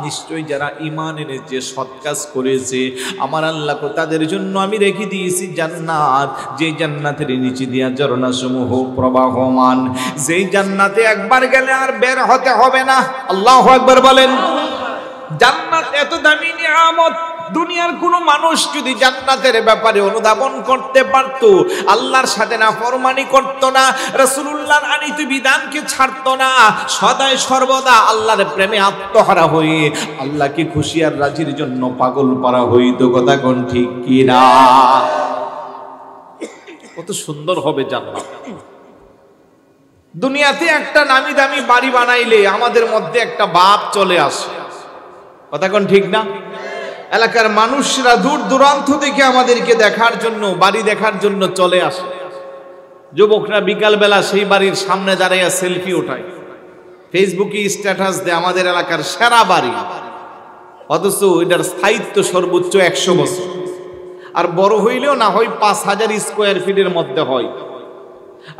নিশ্চয় যারা ঈমান এনেছে, সৎ কাজ করেছে, আমার আল্লাহ তাদের জন্য আমি রেখে দিয়েছি জান্নাত, যে জান্নাতের নিচে দিয়া ঝর্ণা সমূহ প্রবাহমান, যেই জান্নাতে একবার গেলে আর বের হতে হবে না। আল্লাহু আকবার বলেন। জান্নাত এত দামি নিয়ামত, দুনিয়ার কোন মানুষ যদি জান্নাতের ব্যাপারে অনুধাবন করতে পারত, আল্লাহর সাথে না ফরমানি করত না, রাসূলুল্লাহর আনিত বিধানকে ছাড়তো না, সদায় সর্বদা আল্লাহর প্রেমে আত্মহারা হয়ে আল্লাহকে খুশি আর রাজির জন্য পাগল পারা হইতো। কথা কোন ঠিক কিনা? কত সুন্দর হবে জান্নাত। দুনিয়াতে একটা নামি দামি বাড়ি বানাইলে আমাদের মধ্যে একটা ভাব চলে আসে। কথা কোন ঠিক না? এলাকার মানুষরা দূর দূরান্ত থেকে আমাদেরকে দেখার জন্য, বাড়ি দেখার জন্য চলে আসে। যুবকরা বিকাল বেলা সেই বাড়ির সামনে দাঁড়িয়ে সেলফি ওঠায়, ফেসবুকে স্ট্যাটাস দেয় আমাদের এলাকার সেরা বাড়ি, অথচ এটার স্থায়িত্ব সর্বোচ্চ 100 বছর, আর বড় হইলেও না হয় 5000 স্কোয়ার ফিটের মধ্যে হয়।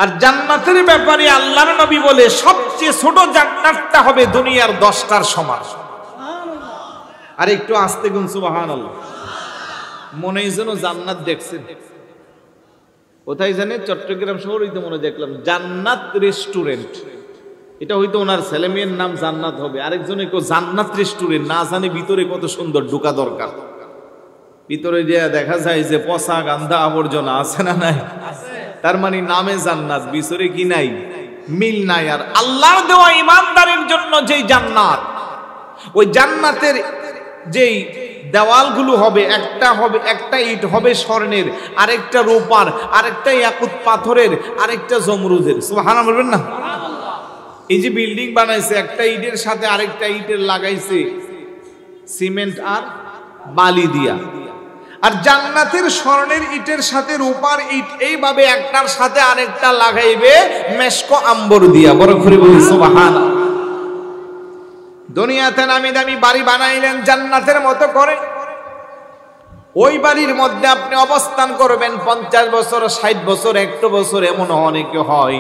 আর জান্নাতের ব্যাপারে আল্লাহর নবী বলে সবচেয়ে ছোট জান্নাতটা হবে দুনিয়ার 10টার সমান। আর একটু আস্তে গুন সুবহানাল্লাহ। মনেই যেন জান্নাত দেখছেন। কোথায় জানে? চট্টগ্রাম শহরেই তো মনে দেখলাম জান্নাত রেস্টুরেন্ট। এটা হয়তো ওনার ছেলে মেয়ের নাম জান্নাত হবে। আরেকজনে কেউ জান্নাত রেস্টুরেন্ট, না জানি ভিতরে কত সুন্দর, ঢোকা দরকার। ভিতরে যে দেখা যায় যে পচা গান্ধা আবর্জনা আছে না নাই? তার মানে নামে জান্নাত, ভিতরে কি নাই? মিল নাই। আর আল্লাহর দেওয়া ইমানদারের জন্য যেই জান্নাত, ওই জান্নাতের যেই দেওয়ালগুলো হবে, একটা ইট হবে স্বর্ণের, আরেকটা রূপার, আরেকটা ইয়াকুত পাথরের, আরেকটা জমরুদের। সুবহানাল্লাহ বলবেন না? এই যে বিল্ডিং বানাইছে, একটা ইটের সাথে আরেকটা ইটের লাগাইছে সিমেন্ট আর বালি দিয়া। আর জান্নাতের স্বর্ণের ইটের সাথে রূপার ইট এইভাবে একটার সাথে আরেকটা লাগাইবে মেশকো আম্বর দিয়া। বড় করে বলি সুবহানাল্লাহ। দুনিয়াতে নামি দামি বাড়ি বানাইলেন জান্নাতের মতো করে, ওই বাড়ির মধ্যে আপনি অবস্থান করবেন 50 বছর, 60 বছর, 100 বছর। এমন অনেকে হয়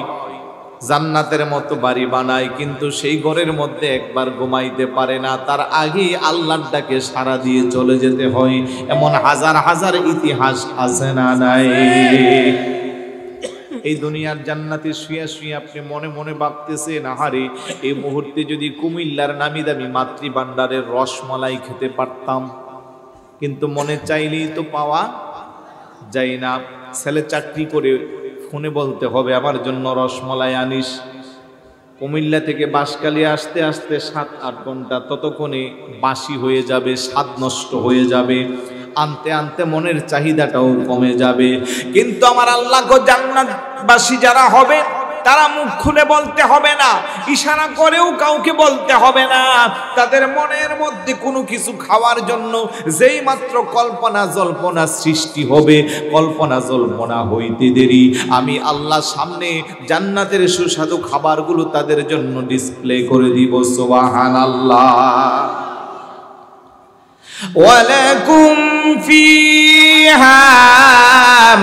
জান্নাতের মতো বাড়ি বানায়, কিন্তু সেই ঘরের মধ্যে একবার ঘুমাইতে পারে না, তার আগে আল্লাহর ডাকে সাড়া দিয়ে চলে যেতে হয়। এমন হাজার হাজার ইতিহাস আছে না নাই? এই দুনিয়ার জান্নাতে শুয়ে শুয়ে আপনি মনে মনে ভাবতেছেন, আহারে এই মুহূর্তে যদি কুমিল্লার নামি দামি মাতৃ ভান্ডারের রসমালাই খেতে পারতাম, কিন্তু মনে চাইলেই তো পাওয়া যায় না। ছেলে চাকরি করে, ফোনে বলতে হবে আমার জন্য রসমালাই আনিস। কুমিল্লা থেকে বাঁশখালী আসতে আসতে 7-8 ঘন্টা, ততক্ষণে বাসি হয়ে যাবে, স্বাদ নষ্ট হয়ে যাবে, আনতে আনতে মনের চাহিদাটাও কমে যাবে। কিন্তু আমার আল্লাহ গো জান্নাতবাসী যারা হবে, তারা মুখ খুলে বলতে হবে না, ইশারা করেও কাউকে বলতে হবে না। তাদের মনের মধ্যে কোনো কিছু খাওয়ার জন্য যেই মাত্র কল্পনা জল্পনা সৃষ্টি হবে, কল্পনা জল্পনা হইতে দেরি আমি আল্লাহ সামনে জান্নাতের সুস্বাদু খাবারগুলো তাদের জন্য ডিসপ্লে করে দিব। সুবহানাল্লাহ। ওয়ালাকুম ফিহা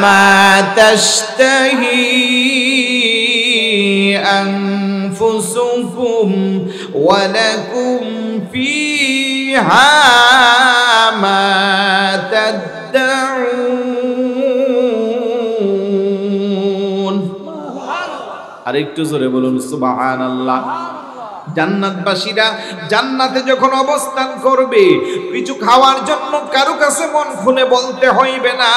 মা তাশতাহি أنفسكم ولكم فيها ما تدعون। আরেকটু আরেকটু জোরে বলুন সুবহানাল্লাহ। জান্নাতবাসীরা জান্নাতে যখন অবস্থান করবে, কিছু খাওয়ার জন্য কারো কাছে মন খুলে বলতে হইবে না,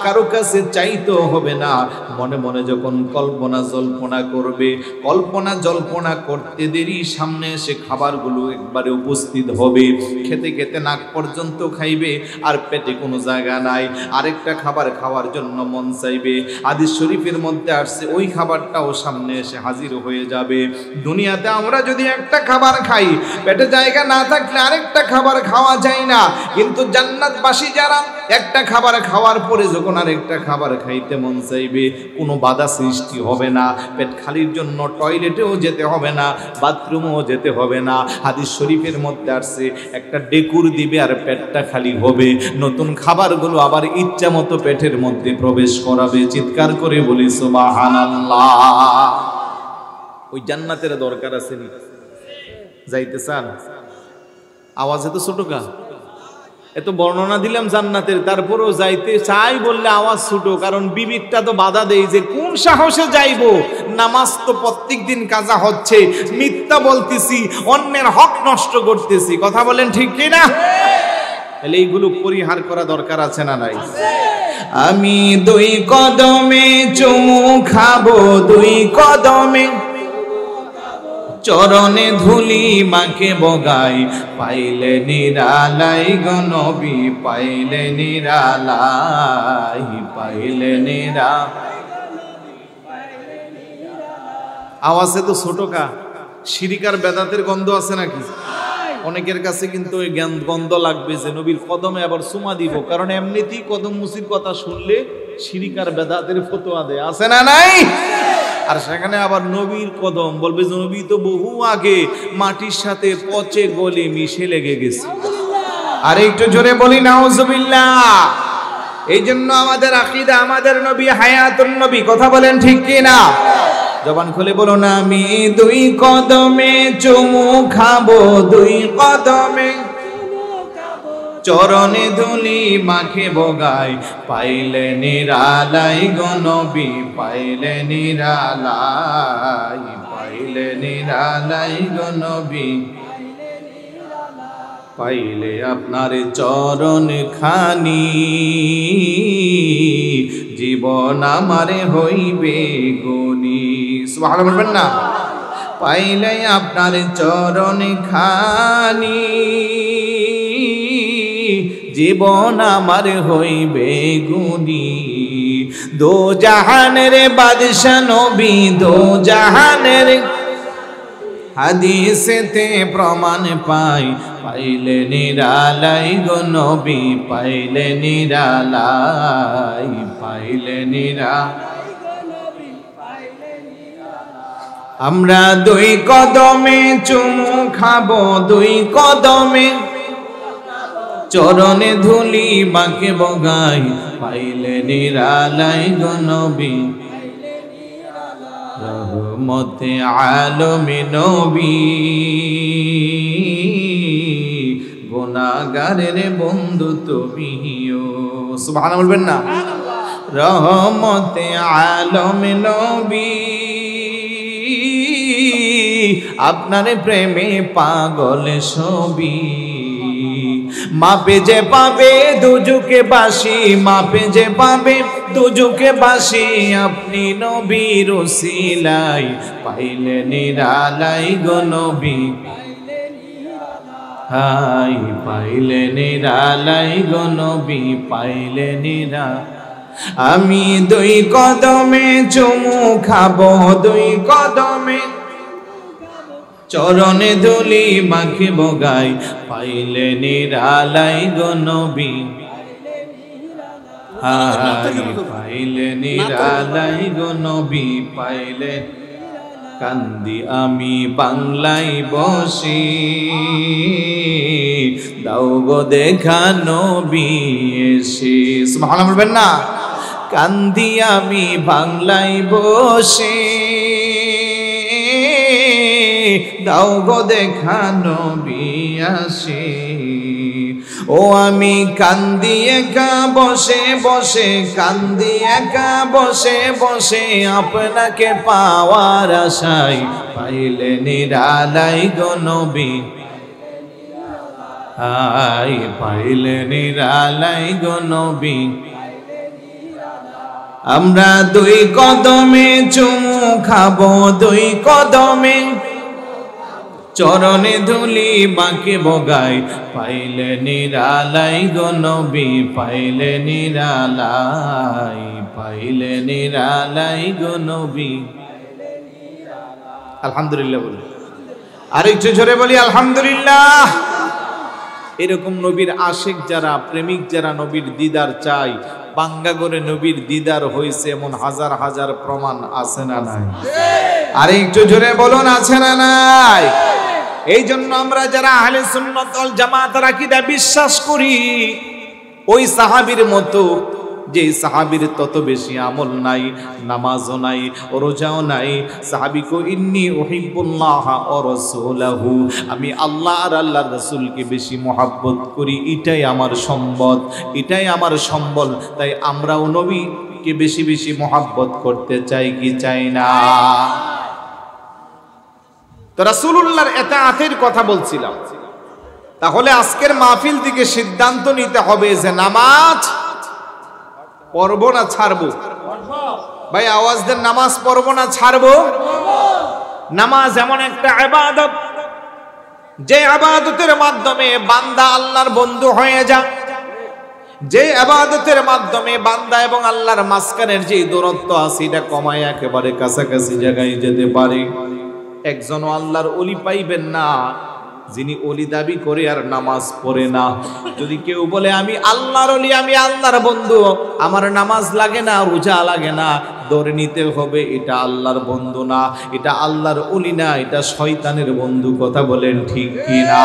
কারো কাছে চাইতেও হবে না। মনে মনে যখন কল্পনা জল্পনা করবে, কল্পনা জল্পনা করতে দেরি সামনে এসে খাবারগুলো একবারে উপস্থিত হবে। খেতে খেতে নাক পর্যন্ত খাইবে, আর পেটে কোনো জায়গা নাই, আরেকটা খাবার খাওয়ার জন্য মন চাইবে। হাদিস শরীফের মধ্যে আসছে ওই খাবারটাও সামনে এসে হাজির হয়ে যাবে। দুনিয়াতে আমরা যদি একটা খাবার খাই, পেটে জায়গা না থাকলে আরেকটা খাবার খাওয়া যায় না, কিন্তু জান্নাতবাসী যারা একটা খাবার খাওয়ার পরে যখন আরেকটা খাবার খাইতে মন চাইবে, কোনো বাধা সৃষ্টি হবে না। পেট খালির জন্য টয়লেটেও যেতে হবে না, বাথরুমেও যেতে হবে না। হাদিস শরীফের মধ্যে আসছে একটা ডেকুর দিবে আর পেটটা খালি হবে, নতুন খাবারগুলো আবার ইচ্ছা মতো পেটের মধ্যে প্রবেশ করাবে। চিৎকার করে বলি সুবহানাল্লাহ। ওই জান্নাতের দরকার আছে নি? যাইতে চান? আওয়াজ এত ছোট কা? এত বর্ণনা দিলাম জান্নাতের, তারপরেও যাইতে চাই বললে আওয়াজ ছোট, কারণ বিবেকটা তো বাধা দেয় যে কোন সাহসে যাইবো। নামাজ তো প্রত্যেক দিন কাজা হচ্ছে, মিথ্যা বলতেছি, অন্যের হক নষ্ট করতেছি। কথা বলেন ঠিক কি না? তাহলে এইগুলো পরিহার করা দরকার আছে না নাই? আমি দুই কদমে চুমু খাবো, দুই কদমে চরণে ধুলি মাকে বগাই, পাইলে নিরালাই গো নবী, পাইলে নিরালাই, পাইলে নিরা। আওয়াজে তো ছোট কা? শিরিকার বেদাতের গন্ধ আছে নাকি? অনেকের কাছে কিন্তু ওই গন্ধ লাগবে যে নবীর কদমে আবার চুমা দিব, কারণ এমনিতেই কদম মুসির কথা শুনলে শিরিকার বেদাতের ফতোয়া দেয়, আছে না নাই? আর সেখানে আবার নবীর কদম বলবে যে নবী তো বহু আগে মাটির সাথে পচে গলে মিশে লেগে গেছে। আর একটু জোরে বলি নাউজুবিল্লাহ। এই জন্য আমাদের আকীদা, আমাদের নবী হায়াতুন নবী। কথা বলেন ঠিক কি না? জবান খুলে বলুন, আমি দুই কদমে চুমু খাবো, দুই কদমে চরণে ধুলি মাখে বগাই, পাইলে নিরালাই গো নবী, পাইলে নিরালাই, পাইলে নিরালাই গো নবী, পাইলে আপনার চরণ খানি, জীবন আমারে হইবে গনি। সুবহানাল্লাহ বলবেন না? পাইলে আপনার চরণ খানি, জীবন আমার হইবে গুনি। দো জাহানের বাদশা নবী, দো জাহানের হাদিসেতে প্রমাণ পাই, পাইলে নিরালাই গো নবী, পাইলে নিরালাই, পাইলে নিরা। আমরা দুই কদমে চুমু খাবো, দুই কদমে চরণে ধুলি মাকে বগাই, পাইলে নিরালাই গো নবী, রহমতে আলমে নবী, গুনাহগারের বন্ধু তুমিও। সুবহানাল্লাহ বলবেন না? রহমতে আলমে নবী, আপনার প্রেমে পাগল সবই, মাপে যে পাবে দুজুকে বাসি, মাপে যে পাবে দুজুকে বাসি, আপনি নবীর ওসিলাই, পাইলে নিরালাই গো নবী, হাই পাইলে নিরালাই গো নবী, পাইলে নিরা। আমি দুই কদমে চুমু খাবো, দুই কদমে চরণে ধুলি মাখে বগাই, পাইলে নিরালাই গো নবী, পাইলে নিরালাই গো নবী, পাইলে। কান্দি আমি বাংলায় বসি, দাও গো দেখা নবী এসে। সুবহানাল্লাহ বলবেন না? কান্দি আমি বাংলায় বসে, দাও গো দেখা নবী আসে। ও আমি কান্দি একা বসে বসে, কান্দি একা বসে বসে, আপনাকে পাওয়ার আশায়, পাইলে নিরালাই গো নবী, হাই পাইলে নিরালাই গো নবী। আমরা দুই কদমে চুমু খাবো, দুই কদমে চরণে ধুলি বাঁকে বগাই, পাইলে নিরালাই গো নবী, পাইলে নিরালাই, পাইলে নিরালাই গো নবী। আলহামদুলিল্লাহ বলি, আর একটু জোরে বলি আলহামদুলিল্লাহ। এরকম নবীর আশিক যারা, প্রেমিক যারা নবীর দিদার চাই, বাঙ্গা করে নবীর দিদার হয়েছে এমন হাজার হাজার প্রমাণ আছে না নাই? আর একটু জোরে বলুন আছে না নাই? এই জন্য আমরা যারা আহলে সুন্নাত ওয়াল জামাতের আকীদা বিশ্বাস করি, ওই সাহাবীর মতো, যে সাহাবীর তত বেশি আমল নাই, নামাজও নাই, রোজাও নাই, সাহাবী কো ইন্নী উহিব্বুল্লাহ ওয়া রাসূলাহু, আমি আল্লাহ আর আল্লাহর রাসূলকে বেশি মহব্বত করি, এটাই আমার সম্পদ, এটাই আমার সম্বল। তাই আমরাও নবীকে বেশি বেশি মহব্বত করতে চাই কি চাই না? তো রাসূলুল্লাহর ইতাআতের কথা বলছিলাম। তাহলে আজকের মাহফিল থেকে সিদ্ধান্ত নিতে হবে যে নামাজ পড়বো না ছাড়বো? ভাই আওয়াজ দেন, নামাজ পড়বো না ছাড়বো? নামাজ এমন একটা ইবাদত, যে ইবাদতের মাধ্যমে বান্দা আল্লাহর বন্ধু হয়ে যায়, যে ইবাদতের মাধ্যমে বান্দা এবং আল্লাহর মাঝখানের যে দূরত্ব আছে এটা কমায় একেবারে কাছাকাছি জায়গায় যেতে পারে। একজনও আল্লাহর ওলি পাইবেন না যিনি ওলি দাবি করে আর নামাজ পড়ে না। যদি কেউ বলে আমি আল্লাহর ওলি, আমি আল্লাহর বন্ধু, আমার নামাজ লাগে না, রোজা লাগে না, ধরে নিতে হবে এটা আল্লাহর বন্ধু না, এটা আল্লাহর ওলি না, এটা শয়তানের বন্ধু। কথা বলেন ঠিক কিনা?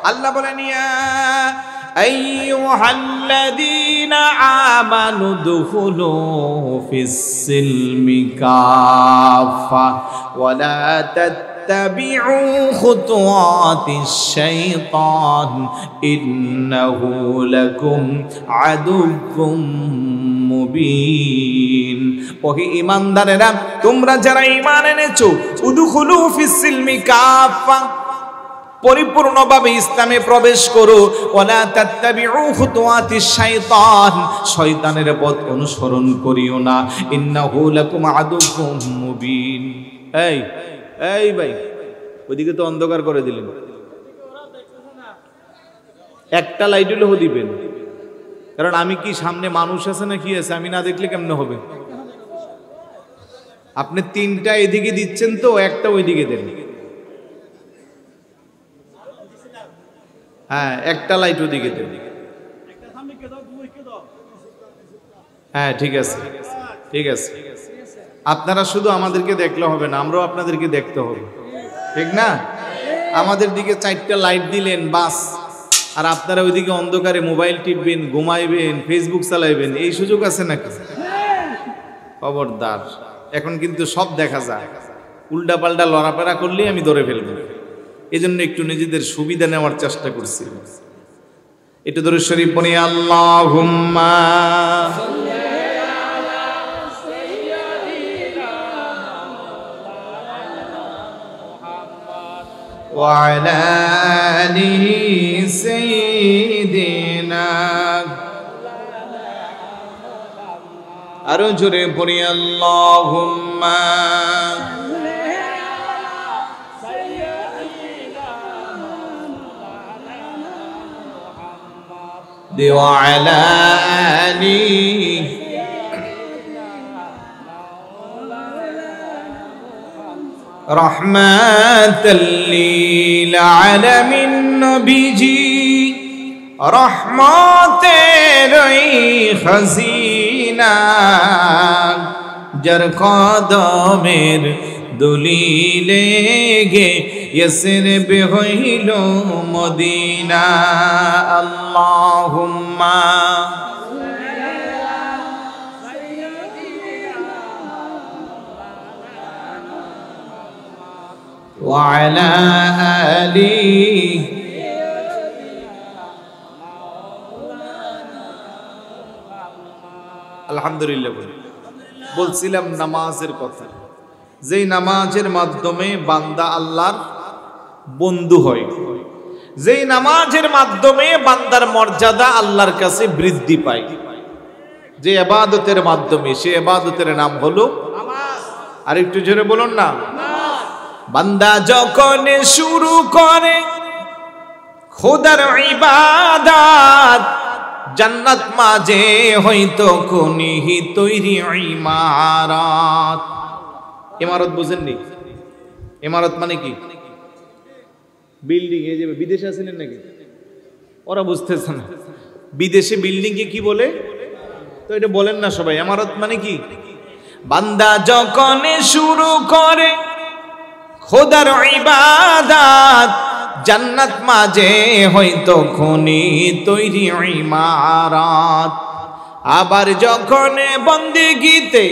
আল্লাহ বলেন ইয়া আইয়ুহাল্লাযীনা আমানু দুখুলু ফিস-সিলমি কাফা ওয়া লা اتبعوا خطوات الشيطان إنه لكم عدو মুবিন। ওহে ঈমানদারেরা, তোমরা যারা ঈমান এনেছো, উদখুলু ফিস-সিলমি কাফা, পরিপূর্ণভাবে ইসলামে প্রবেশ করো। ওয়ালা তাত্তাবিউ খুতুওয়াতিশ শাইতান, শয়তানের পথ অনুসরণ করিও না। ইন্নাহু লাকুম আদুউম মুবিন। এই ভাই, ওইদিকে তো অন্ধকার করে দিলেন, একটা লাইট হলেও দিবেন, কারণ আমি কি সামনে মানুষ আছে না কি আছে, আমি না দেখলে কেমনে হবে? আপনি তিনটা এদিকে দিচ্ছেন তো, একটা ওইদিকে দেন। হ্যাঁ, একটা লাইট ওদিকে দেন। হ্যাঁ ঠিক আছে, ঠিক আছে। আপনারা শুধু আমাদেরকে দেখলে হবে না, আমরাও আপনাদেরকে দেখতে হবে, ঠিক না? আমাদের দিকে চারটা লাইট দিলেন বাস, আর আপনারা ওইদিকে অন্ধকারে মোবাইল টিপবেন, ঘুমাইবেন, ফেসবুক চালাইবেন, এই সুযোগ আছে নাকি? খবরদার, এখন কিন্তু সব দেখা যায়, উল্টা পাল্টা লড়াপেড়া করলেই আমি ধরে ফেলবো। এই জন্য একটু নিজেদের সুবিধা নেওয়ার চেষ্টা করছি। একটু ধরে শরীফ পড়ি, আল্লাহুম্মা ওয়া আলা আলিহি সাইয়্যিদিনা, আরো জোরে পড়ি, আল্লাহুম্মা وعلى آله رحمة للعالمين نبيجي رحمতের খাজিনা, যার কদমের দলিলে গে ইয়াসরিব হইল মদিনা। আল্লাহুম্মা ওয়া আলা আলিহি আলহামদুলিল্লাহ বলি। বলছিলাম নামাজের কথা, যেই নামাজের মাধ্যমে বান্দা আল্লাহর বন্ধু হয়, যেই নামাজের মাধ্যমে বান্দার মর্যাদা আল্লাহর কাছে বৃদ্ধি পায়, যে ইবাদতের মাধ্যমে, সে ইবাদতের নাম হলো নামাজ। আর একটু জোরে বলুন না। বান্দা যখন শুরু করে খোদার ইবাদত, জান্নাত মাঝে হয়তো কোনিহি তৈরি ইমারত। ইমারত বুঝেননি? ইমারত মানে কি? বিল্ডিং। এই যে বিদেশে আছেন নাকি, ওরা বুঝতেছে না বিদেশে বিল্ডিং কে কি বলে, তো এটা বলেন না সবাই। ইমারত মানে কি? বান্দা যখন শুরু করে খোদার ইবাদত, জান্নাত মাঝে হয়তো খনি তৈরি ইমারত। আবার যখন বন্দেগীতে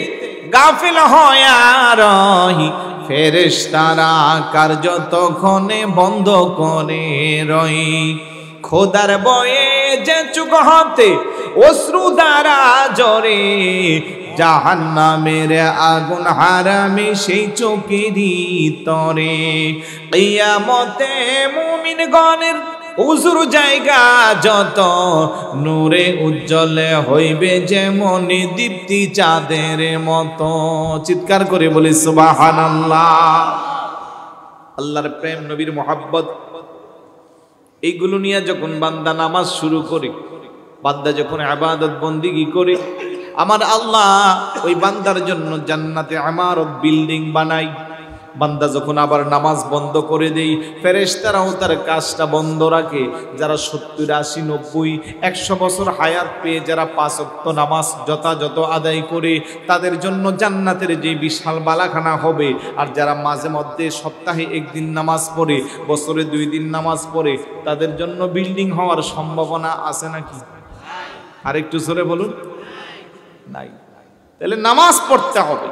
গাফিল হয় রহি, ফেরেশতারা কার্য তখনে বন্ধ করে রই। খোদার বয়ে যে চুক হতে অশ্রু দ্বারা জরে, জাহান্নামের আগুন হারামে সেই চোখেরই তরে। কিয়ামতে মুমিনগণের হুজুর জায়গা যত, নূরে উজ্জ্বলে হইবে যেমন দীপ্তি চাঁদের মতো। চিৎকার করে বলি সুবহানাল্লাহ। আল্লাহর প্রেম, নবীর মুহাব্বত, এইগুলো নিয়ে যখন বান্দা নামাজ শুরু করে, বান্দা যখন ইবাদত বন্দেগী করে, আমার আল্লাহ ওই বান্দার জন্য জান্নাতে ইমারত বিল্ডিং বানাই। বান্দা যখন আবার নামাজ বন্ধ করে দেই, ফেরেশতারাও তার কাজটা বন্ধ রাখে। যারা 70, 80, 90, 100 বছর হায়াত পেয়ে যারা 5 ওয়াক্ত নামাজ যথাযথ আদায় করে, তাদের জন্য জান্নাতের যে বিশাল বালাখানা হবে। আর যারা মাঝে মধ্যে সপ্তাহে 1 দিন নামাজ পড়ে, বছরে 2 দিন নামাজ পড়ে, তাদের জন্য বিল্ডিং হওয়ার সম্ভাবনা আছে নাকি? আর একটু জোরে বলুন। নাই। তাহলে নামাজ পড়তে হবে।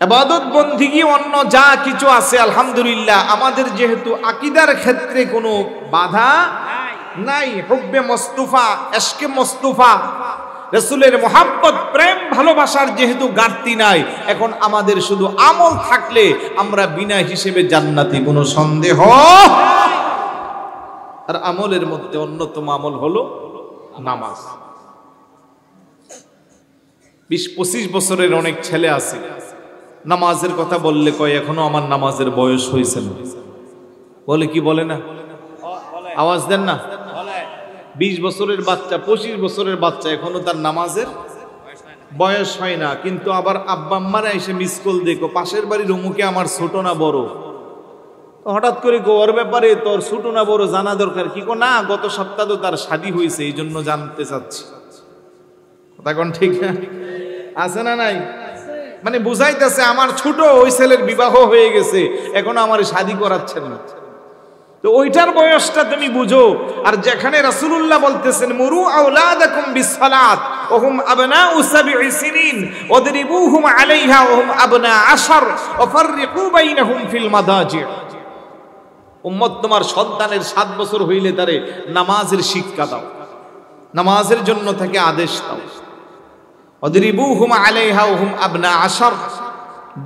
ইবাদত বন্দেগী অন্য যা কিছু আছে আলহামদুলিল্লাহ, আমাদের যেহেতু আকীদার ক্ষেত্রে কোনো বাধা নাই, হুব্বে মুস্তাফা, ইশকে মুস্তাফা, রাসূলের মুহাব্বত, প্রেম ভালোবাসার যেহেতু ঘাটতি নাই, এখন আমাদের শুধু আমল থাকলে আমরা বিনা হিসেবে জান্নাতি, কোনো সন্দেহ। আর আমলের মধ্যে অন্যতম আমল হলো নামাজ। 20-25 বছরের অনেক ছেলে আছে, নামাজের কথা বললে কয় এখনো আমার নামাজের বয়স হয়েছে না। বলে কি বলে না? আওয়াজ দেন না। 20 বছরের বাচ্চা, 25 বছরের বাচ্চা, এখনো তার নামাজের বয়স হয় না। কিন্তু আবার আব্বা আম্মারা এসে মিস কল দেখো, পাশের বাড়ির অমুকে আমার ছোট না বড়, হঠাৎ করে ওর ব্যাপারে তোর ছোট না বড় জানা দরকার কি? না, গত সপ্তাহ তো তার শাদী হয়েছে, এই জন্য জানতে চাচ্ছি। কথা কোন ঠিক না? আছে না নাই? মানে বুঝাইতেছে আমার ছোট ওই ছেলের বিবাহ হয়ে গেছে, এখনো আমার শাদী করাচ্ছেন না। তো ওইটার বয়সটা তুমি বুঝো। আর যেখানে রাসূলুল্লাহ বলতেছেন মুরু আওলাদাকুম বিসসালাত ওয়া হুম আবনাউ 7 সিনিন ওয়াদরিবুহুম আলাইহা ওয়া হুম আবনা 10 ওয়া ফাররিকু বাইনাহুম ফিল মাদাজি। উম্মত, তোমার সন্তানের 7 বছর হইলে তারে নামাজের শিক্ষা দাও, নামাজের জন্য তাকে আদেশ দাও। ওয়াদরিবুহুম আলাইহা ওয়া হুম আবনা 10,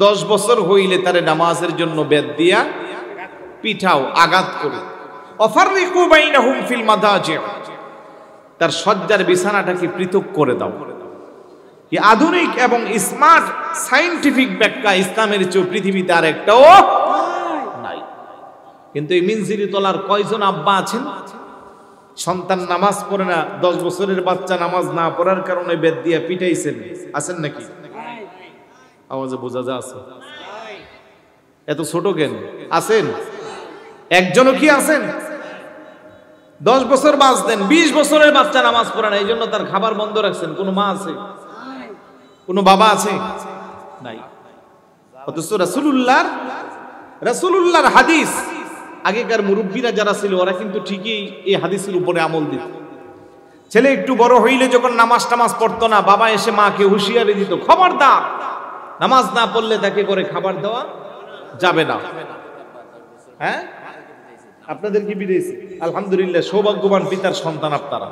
10 বছর হইলে তারে নামাজের জন্য বেদ দিয়া পিঠাও, আঘাত করে। ওয়াফাররিকু বাইনাহুম ফিল মাদাজি, তার শয্যার বিছানাটাকে পৃথক করে দাও। এই আধুনিক এবং স্মার্ট সায়েন্টিফিক ব্যাখ্যা ইসলামের চেয়ে পৃথিবীতে আর একটাও নাই। কিন্তু এই মিনজিরি তলার কয়জন আব্বা আছেন সন্তান নামাজ পড়ে না, 10 বছরের বাচ্চা নামাজ না পড়ার কারণে বেদ দিয়া পিটাইছেন? আছেন নাকি? আওয়াজে বোঝা যা আছে। এত ছোট কেন আছেন? একজনও কি আছেন? 10 বছর বাস দেন, 20 বছরের বাচ্চা নামাজ পড়ে না, এই জন্য তার খাবার বন্ধ রাখছেন। কোন মা আছে? কোন বাবা আছে? নাই। অথচ রাসূলুল্লাহর হাদিস, আগেকার মুরব্বীরা যারা ছিল ওরা কিন্তু ঠিকই এই হাদিসের উপরে আমল দিত। ছেলে একটু বড় হইলে যখন নামাজ পড়তো না, বাবা এসে মাকে হুঁশিয়ারি দিত, খবরদার নামাজ না পড়লে তাকে করে খাবার দেওয়া যাবে না। হ্যাঁ, আপনাদের কি বিদেশি? আলহামদুলিল্লাহ, সৌভাগ্যবান পিতার সন্তান আপনারা।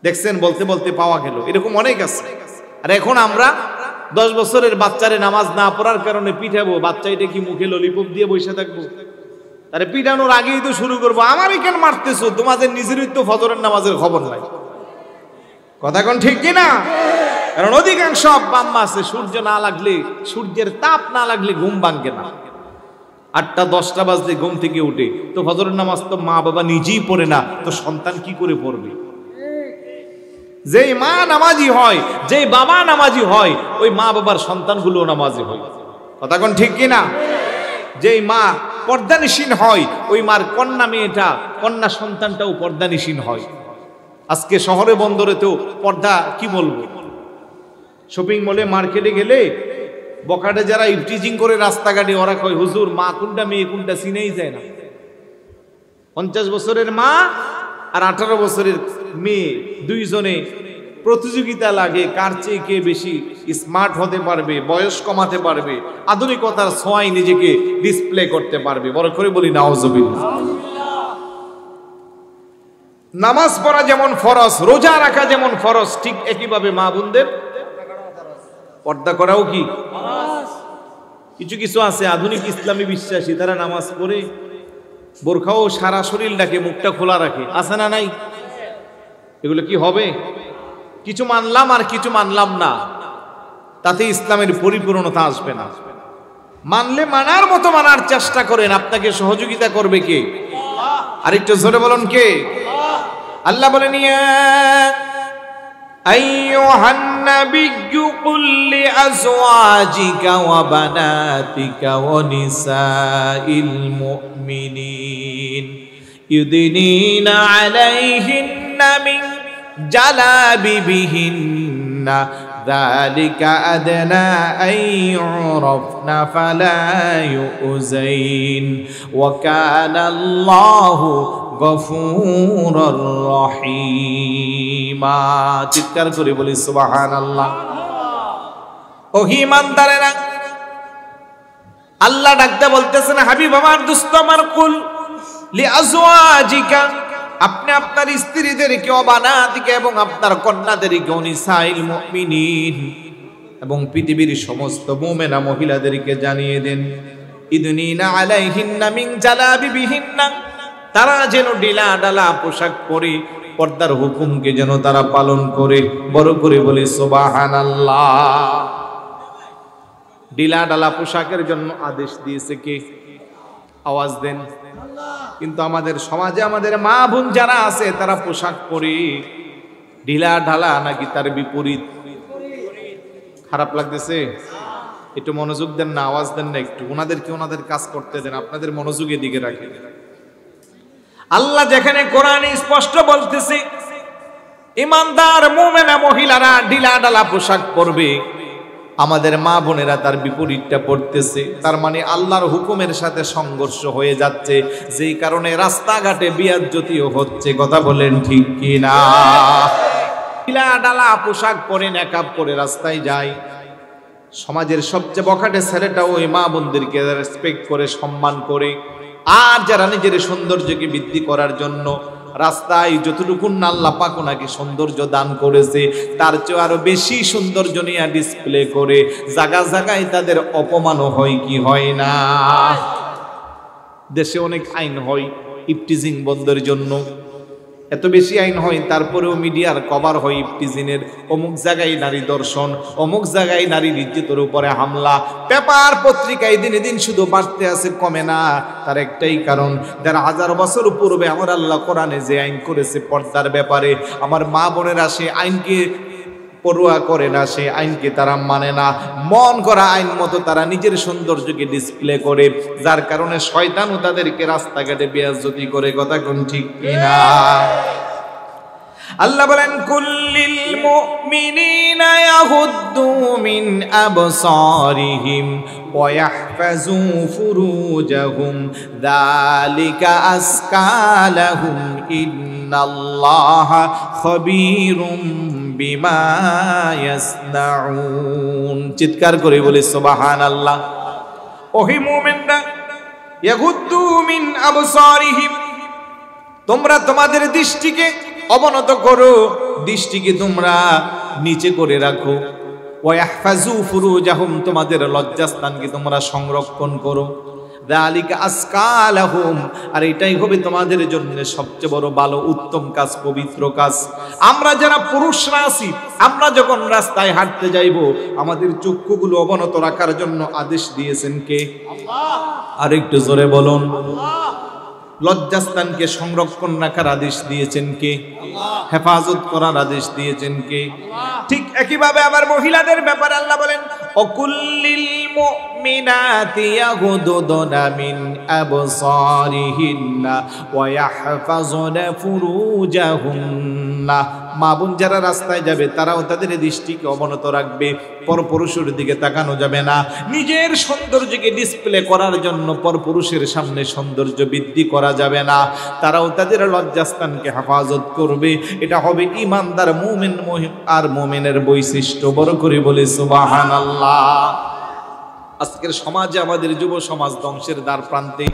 দেখছেন, বলতে বলতে পাওয়া গেল, এরকম অনেক আছে। আর এখন আমরা 10 বছরের বাচ্চারে নামাজ না পড়ার কারণে পিঠাবো, বাচ্চাইটা কি মুখে ললিপপ দিয়ে বসে থাকবো? তারে পিটানোর আগেই তো শুরু করবো, আমারই কেন মারতেছো, তোমাদের নিজেরই তো ফজরের নামাজের খবর নাই। কথা কোন ঠিক কিনা? কারণ অধিকাংশ আব্বা আম্মা আছে সূর্য না লাগলে, সূর্যের তাপ না লাগলে ঘুম ভাঙে না। 8টা 10টা বাজলে ঘুম থেকে উঠে, তো ফজরের নামাজ তো মা বাবা নিজেই পড়ে না, তো সন্তান কি করে পড়বে? যেই মা নামাজি হয়, যেই বাবা নামাজি হয়, ওই মা বাবার সন্তানগুলো নামাজি হয়। কথা কোন ঠিক কিনা? যেই মা পর্দানিসীন হয়, ওই মার কন্যা মেয়েটা, কন্যা সন্তানটাও পর্দানিসীন হয়। আজকে শহরে বন্দরেতেও পর্দা, কি বলবো, শপিং মলে মার্কেটে গেলে বকাটে যারা ইফটিজিং করে রাস্তাঘাটে, ওরা কয় হুজুর মা কোনটা মেয়ে কোনটা চিনেই যায় না। 50 বছরের মা আর 18 বছরের মেয়ে, দুইজনে প্রতিযোগিতা লাগে কার চেয়ে কে বেশি স্মার্ট হতে পারবে, বয়স কমাতে পারবে, আধুনিকতার ছোঁয়ায় নিজেকে ডিসপ্লে করতে পারবে। বড় করে বলি নাউজুবিল্লাহ। নামাজ পড়া যেমন ফরজ, রোজা রাখা যেমন ফরজ, ঠিক একইভাবে মা বোনদের পর্দা করাও কি ফরজ। কিছু কিছু আছে আধুনিক ইসলামী বিশ্বাসী, তারা নামাজ পড়ে বোরখাও সারা শরীর ডাকে, মুখটা খোলা রাখে, আছে না নাই? এগুলো কি হবে? কিছু মানলাম আর কিছু মানলাম না, তাতে ইসলামের পরিপূর্ণতা আসবে না। মানলে মানার মতো মানার চেষ্টা করেন, আপনাকে সহযোগিতা করবে কে? আর একটু জোরে বলুন কে? আল্লাহ বলেন, ইয়া আইয়ুহান নাবিয়্যু কুল লিআজওয়াজিকা ওয়া বানাতিকা ওয়া নিসাইল মুমিনিন ইউদিনিনা আলাইহিন্না মিন জালাবিবিহিন্না যালিকা আদনা আন ইউরাফনা ফালা ইউযাইন ওয়া কানা আল্লাহু গফুরুর রহিমা। চিৎকার করে বলি সুবহানাল্লাহ। ও ঈমানদারেরা, আল্লাহ ডাকতে বলতেছেন, হাবিব আমার, দোস্ত আমার, কুল লিআজওয়াজিকা, আপনি আপনার স্ত্রীদেরকে, বানাতিকে, এবং আপনার কন্যাদেরকে, নিসাইল মুমিনিন, এবং পৃথিবীর সমস্ত মুমিনা মহিলাদেরকে জানিয়ে দেন, ইদনিনা আলাইহিন্না মিন জালাবিবিহিন্না, তারা যেন ঢিলা ঢালা পোশাক পরে পর্দার হুকুমকে যেন তারা পালন করে। বড় করে বলি সুবহানাল্লাহ। ঢিলা ঢালা পোশাকের জন্য আদেশ দিয়েছে কে? আওয়াজ দেন। কিন্তু আমাদের সমাজে আমাদের মা বোন যারা আছে, তারা পোশাক পরে ঢিলা ঢালা নাকি তার বিপরীত। খারাপ লাগতেছে? একটু মনোযোগ দেন না, আওয়াজ দেন না একটু, ওনাদেরকে ওনাদের কাজ করতে দেন, আপনাদের মনোযোগের দিকে রাখেন। আল্লাহ যেখানে কোরআনে স্পষ্ট বলতেছে ইমানদার মুমিনা মহিলারা ঢিলা ঢালা পোশাক পরবে, আমাদের মা বোনেরা তার বিপরীতটা পড়তেছে, তার মানে আল্লাহর হুকুমের সাথে সংঘর্ষ হয়ে যাচ্ছে, যেই কারণে রাস্তাঘাটে বিয়াজ্জতিও হচ্ছে। কথা বলেন ঠিক কিনা? ঢিলা ঢালা পোশাক পরে নেকাব পরে রাস্তায় যায়, সমাজের সবচেয়ে বখাটে ছেলেটা ওই মা বোনদেরকে রেসপেক্ট করে, সম্মান করে। আর যারা নিজের সৌন্দর্যকে বৃদ্ধি করার জন্য রাস্তায় যতটুকু আল্লাহ পাক ওনাকে সৌন্দর্য দান করেছে, তার চেয়ে আরো বেশি সৌন্দর্য নিয়ে ডিসপ্লে করে জায়গা জায়গায় তাদের অপমানও হয় কি হয় না? দেশে অনেক আইন হয় ইফটিজিং বন্ধের জন্য, এত বেশি আইন হয়, তারপরেও মিডিয়ার কভার হয় ইফটিজিনের, অমুক জায়গায় নারী দর্শন, অমুক জায়গায় নারীর ইজ্জতের উপরে হামলা। পেপার পত্রিকায় দিনে দিন শুধু বাড়তে আছে, কমে না। তার একটাই কারণ, যারা 1000 বছর পূর্বে আমার আল্লাহ কোরআনে যে আইন করেছে পর্দার ব্যাপারে, আমার মা বোনেরা সে আইনকে পড়ুয়া করে না, সে আইনকে তারা মানে না। মন করা আইন মতো তারা নিজের সৌন্দর্যকে ডিসপ্লে করে, যার কারণে শয়তানও তাদেরকে রাস্তাঘাটে বেয়াজ্জতি করে। কথা কোন ঠিক কিনা? আল্লাহ বলেন, কুল্লিল মুমিনিনা ইয়াগুদ্দু মিন আবসারিহিম ওয়া ইয়াহফাজু ফুরুজাহুম যালিকা আযকা লাহুম ইন্নাল্লাহা খাবীরুম বিমা ইয়াসনাউন। চিৎকার করে বলি সুবহানাল্লাহ। ওহে মুমিনরা, ইয়াগুদ্দু মিন আবসারিহিম, তোমরা তোমাদের দৃষ্টিকে অবনত করো দৃষ্টিকে তোমরা নিচে করে রাখো, ওয়াহফাজু ফুরুজাহুম, তোমাদের লজ্জাস্থানকে তোমরা সংরক্ষণ করো, যালিকা আজকা লাহুম, আর এটাই হবে তোমাদের জন্য সবচেয়ে বড় ভালো উত্তম কাজ, পবিত্র কাজ। আমরা যারা পুরুষরা আছি, আমরা যখন রাস্তায় হাঁটতে যাইব, আমাদের চক্ষুগুলো অবনত রাখার জন্য আদেশ দিয়েছেন কে? আল্লাহ। আর একটু জোরে বলুন। লজ্জাস্থানকে সংরক্ষণ রাখার আদেশ দিয়েছেন কে? আল্লাহ। হেফাজত করার আদেশ দিয়েছেন কে? আল্লাহ। ঠিক একইভাবে আবার মহিলাদের ব্যাপারে আল্লাহ বলেন, অকুল্লিল মুমিনাতি ইয়াগুদুনা মিন আবসারিহিন্না ওয়া ইয়াহফাজুনা ফুরুজাহুন্না। মা বোন যারা রাস্তায় যাবে তারাও তাদের দৃষ্টিকে অবনত রাখবে, পরপুরুষের দিকে তাকানো যাবে না। নিজের সৌন্দর্যকে ডিসপ্লে করার জন্য পরপুরুষের সামনে সৌন্দর্য বৃদ্ধি করা যাবে না। তারাও তাদের লজ্জাস্থানকে হেফাজত করবে। এটা হবে ঈমানদার মুমিন আর মুমিনের বৈশিষ্ট্য। বড় করে বলি সুবহানাল্লাহ। আজকের সমাজে আমাদের যুব সমাজ ধ্বংসের দ্বার প্রান্তে।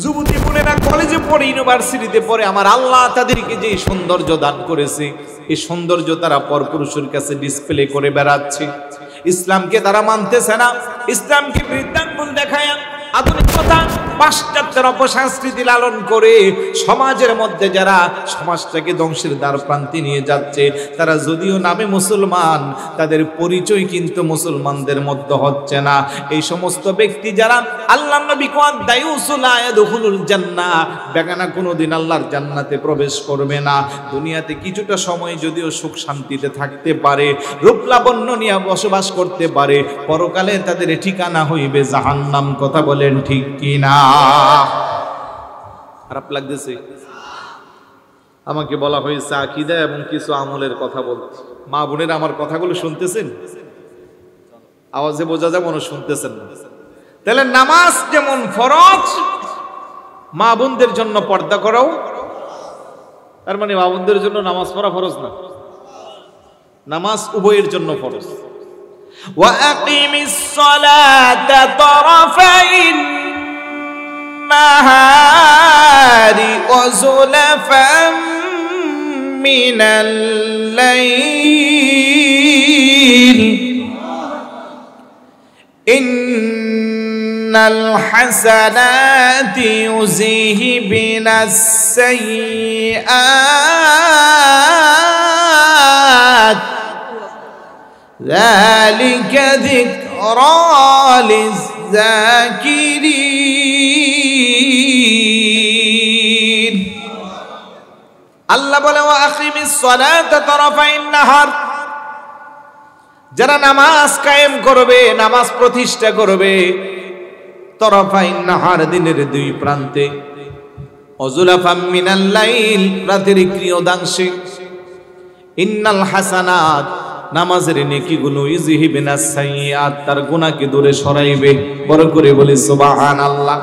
যুবতী বোনেরা কলেজে পড়ে, ইউনিভার্সিটিতে পড়ে, আমার আল্লাহ তাদেরকে যে সৌন্দর্য দান করেছে, এই সৌন্দর্য তারা পরপুরুষের কাছে ডিসপ্লে করে বেড়াচ্ছে। ইসলামকে তারা মানতেছে না, ইসলামকে বৃদ্ধাঙ্গুল দেখায় আধুনিকতা পাশ্চাত্যের অপসংস্কৃতি লালন করে সমাজের মধ্যে যারা সমাজটাকে ধ্বংসের দ্বার প্রান্তে নিয়ে যাচ্ছে, তারা যদিও নামে মুসলমান, তাদের পরিচয় কিন্তু মুসলমানদের মধ্যে হচ্ছে না। এই সমস্ত ব্যক্তি যারা আল্লাহর নবী কোন দায়ুসুলা ইয়াদখুলুল জান্নাহ, বেগানা কোনোদিন আল্লাহর জান্নাতে প্রবেশ করবে না। দুনিয়াতে কিছুটা সময় যদিও সুখ শান্তিতে থাকতে পারে, রূপ লাবণ্য নিয়ে বসবাস করতে পারে, পরকালে তাদের ঠিকানা হইবে জাহান্নাম। কথা বলেন ঠিক কিনা? খারাপ লাগতেছে? আমাকে বলা হয়েছে আকীদা এবং কিছু আমলের কথা বলতে। মা বোনেরা আমার কথাগুলো শুনতেছেন? আওয়াজে বোঝা যায় মনে শুনতেছেন না। তাহলে নামাজ যেমন ফরজ, মা বোনদের জন্য পর্দা করাও, তার মানে মা বোনদের জন্য নামাজ পড়া ফরজ না, নামাজ উভয়ের জন্য ফরজ। وأقم الصلاة طرفي النهار وزلفا من الليل إن الحسنات يذهبن السيئات ذلك ذكرى للذاكرين। আল্লাহ বলে ওয়াকিমিস সালাতা তারাফাইন নাহার, যারা নামাজ কায়েম করবে, নামাজ প্রতিষ্ঠা করবে, তারাফাইন নাহার, দিনের দুই প্রান্তে, ওয়াজুলাফাম মিনাল লাইল, রাতের ক্রিয়োদাংশে, ইন্নাল হাসানাত, নামাজের নেকিগুলো, ইযহিবিনাস সাইয়্যাত, তার গুনাহকে দূরে সরাইবে। বড় করে বলি সুবহানাল্লাহ।